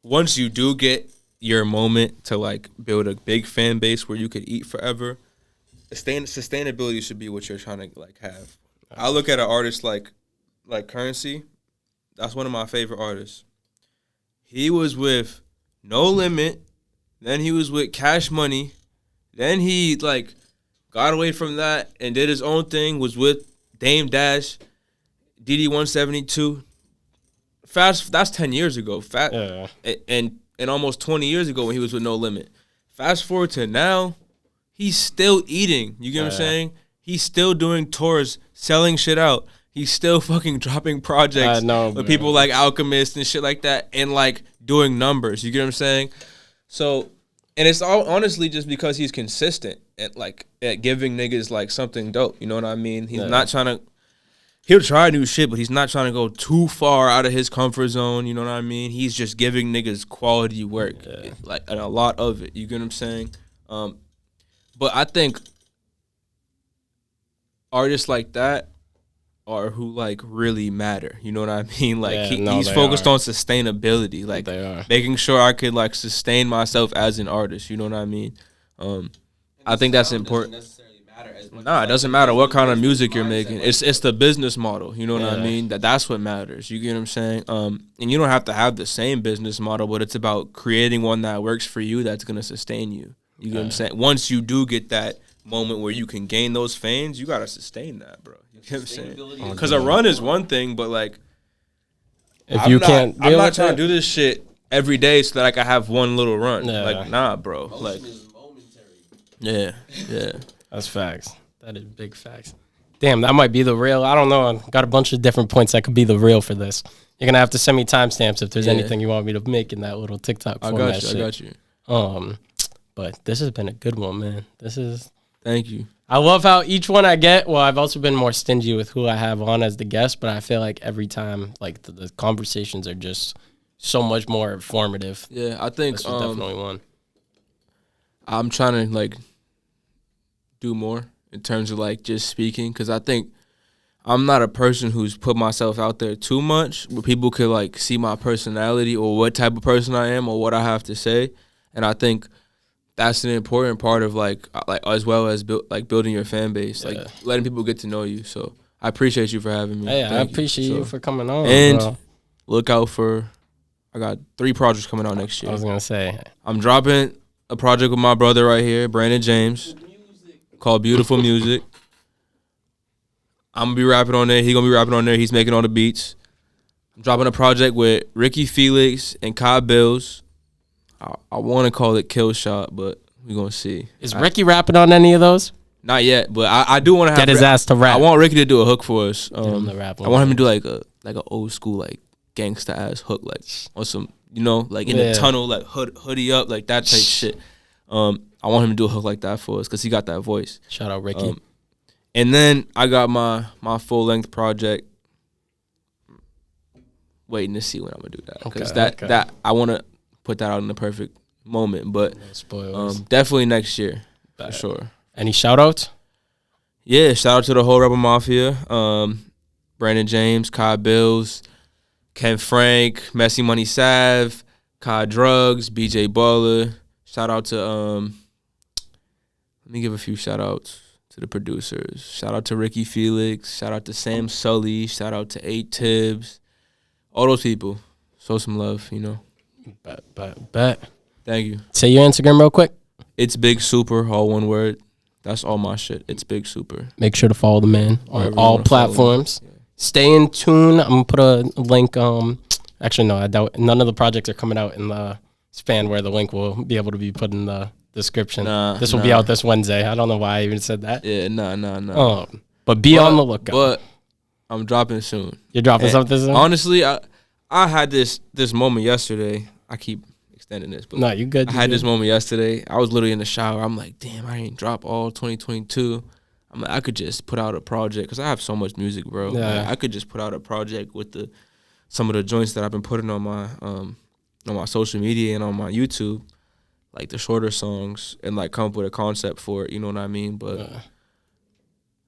once you do get your moment to like build a big fan base where you could eat forever, sustainability should be what you're trying to like have. I look at an artist like Currency. That's one of my favorite artists. He was with No Limit, then he was with Cash Money, then he like got away from that and did his own thing, was with Dame Dash, DD172. That's 10 years ago. And almost 20 years ago when he was with No Limit. Fast forward to now, he's still eating. You get what I'm saying? He's still doing tours, selling shit out. He's still fucking dropping projects with people like Alchemist and shit like that, and like doing numbers. You get what I'm saying? So, and it's all honestly just because he's consistent at like at giving niggas like something dope. You know what I mean? He's not trying to. He'll try new shit, but he's not trying to go too far out of his comfort zone. You know what I mean? He's just giving niggas quality work, like, and a lot of it. You get what I'm saying? But I think artists like that are who like really matter. You know what I mean? Like he's focused on sustainability, like making sure I could like sustain myself as an artist. You know what I mean? I think that's important. Nah, it doesn't matter what kind of music you're making. It's the business model. You know what I mean? That's what matters. You get what I'm saying? And you don't have to have the same business model, but it's about creating one that works for you that's gonna sustain you. You get what I'm saying? Once you do get that moment where you can gain those fans, you gotta sustain that, bro. You get what I'm saying? Because a run is one thing, but like, I'm not trying to do this shit every day so that I can have one little run. Like, nah, bro. Like, yeah. That's facts. That is big facts. Damn, that might be the real. I don't know. I've got a bunch of different points that could be the real for this. You're gonna have to send me timestamps if there's anything you want me to make in that little TikTok format. I got you. But this has been a good one, man. Thank you. I love how each one I get. Well, I've also been more stingy with who I have on as the guest, but I feel like every time, like the conversations are just so much more informative. Yeah, I think this was definitely one. I'm trying to like do more in terms of like just speaking, because I think I'm not a person who's put myself out there too much where people could like see my personality or what type of person I am or what I have to say. And I think that's an important part of like as well as building your fan base, like letting people get to know you. So I appreciate you for having me. Hey, I appreciate you for coming on. And look out for, I got 3 projects coming out next year. I was gonna say I'm dropping a project with my brother right here, Brandon James, called Beautiful Music. I'm gonna be rapping on there. He gonna be rapping on there. He's making all the beats. I'm dropping a project with Ricky Felix and Kai Bills. I want to call it Kill Shot, but we're gonna see. Is Ricky rapping on any of those? Not yet, but I do want to get his ass to rap. I want Ricky to do a hook for us. Get him to rap. I want him to do like a old school like gangsta ass hook, like on some, you know, like in the tunnel, like hoodie up, like that type shit. I want him to do a hook like that for us because he got that voice. Shout out Ricky. And then I got my full length project. Waiting to see when I'm gonna do that because that I want to put that out in the perfect moment, but definitely next year for sure. Any shout outs? Yeah, shout out to the whole Rebel Mafia. Brandon James, Kai Bills, Ken Frank, Messy Money Sav, Kai Drugs, BJ Baller. Shout out to let me give a few shout outs to the producers. Shout out to Ricky Felix, shout out to Sam Sully, shout out to 8 Tibbs. All those people. Show some love, you know. Bet. Thank you. Say your Instagram real quick. It's Big Super, all one word. That's all my shit. It's Big Super. Make sure to follow the man on all platforms. Yeah. Stay in tune. I'm going to put a link. Actually, no, I doubt none of the projects are coming out in the span where the link will be able to be put in the description. This will be out this Wednesday. I don't know why I even said that. Yeah, no. But be on the lookout. But I'm dropping soon. You're dropping something soon? Honestly, I had this moment yesterday. I keep extending this, but no, you good. I had this moment yesterday. I was literally in the shower. I'm like, damn, I ain't dropped all 2022. I'm like, I could just put out a project because I have so much music, bro. Yeah. Like, I could just put out a project with some of the joints that I've been putting on my social media and on my YouTube, like the shorter songs, and like come up with a concept for it. You know what I mean? But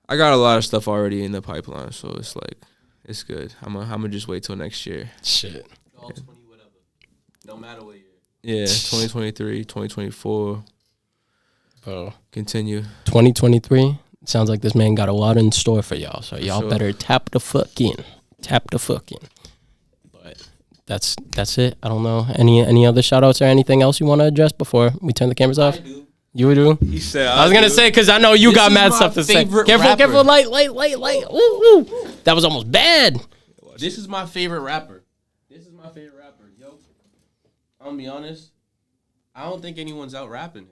I got a lot of stuff already in the pipeline, so it's like it's good. I'm gonna just wait till next year. Shit. All 20 whatever. No matter what year. Yeah, 2023, 2024. Bro. Continue. 2023. Sounds like this man got a lot in store for y'all. So y'all better tap the fuck in. But that's it. I don't know. Any other shout outs or anything else you want to address before we turn the cameras off? I do. You do? He said I was going to say, because I know you got mad stuff to say. Careful, light. Ooh. That was almost bad. This is my favorite rapper. Yo, I'm going to be honest. I don't think anyone's out rapping him.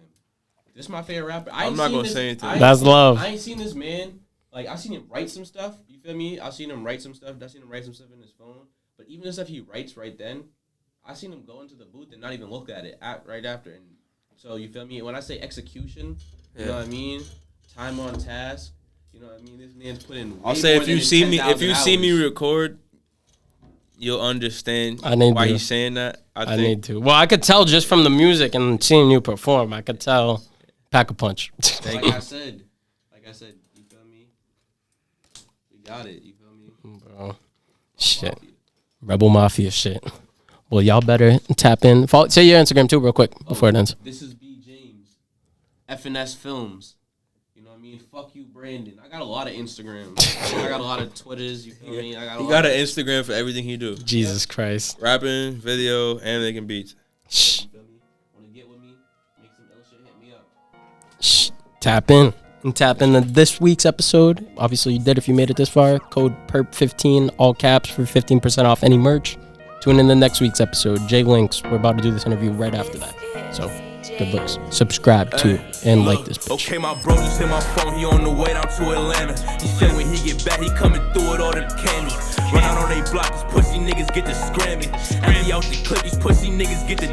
This is my favorite rapper. I'm not going to say anything. That's love. I ain't seen this man. Like, I've seen him write some stuff. You feel me? I've seen him write some stuff. I've seen him write some stuff in his phone. But even the stuff he writes right then, I seen him go into the booth and not even look at it right after. And so you feel me? When I say execution, you know what I mean? Time on task. You know what I mean? This man's put in. I'll say if you see me record, you'll understand why he's saying that. I need to. Well, I could tell just from the music and seeing you perform. I could tell. Pack a punch. Like I said, you feel me? We got it. You feel me? Bro, shit. Rebel Mafia shit. Well, y'all better tap in. Say your Instagram too, real quick, before it ends. This is B. James, FNS Films. You know what I mean? Fuck you, Brandon. I got a lot of Instagrams. I got a lot of Twitters. You feel me? He got an Instagram for everything he do. Jesus Christ. Rapping, video, and making beats. Shh. You feel me? Wanna get with me? Make some ill shit. Hit me up. Shh. Tap in. And tap into this week's episode. Obviously, you did if you made it this far. Code PERP15, all caps, for 15% off any merch. Tune in the next week's episode. J Links. We're about to do this interview right after that. So, good looks. Subscribe to and like this bitch. Okay, my bro just hit my phone. He on the way down to Atlanta. He said when he get back, he coming through with all them candies. Run out on they block, these pussy niggas get to scramming. Empty out the clip, these pussy niggas get to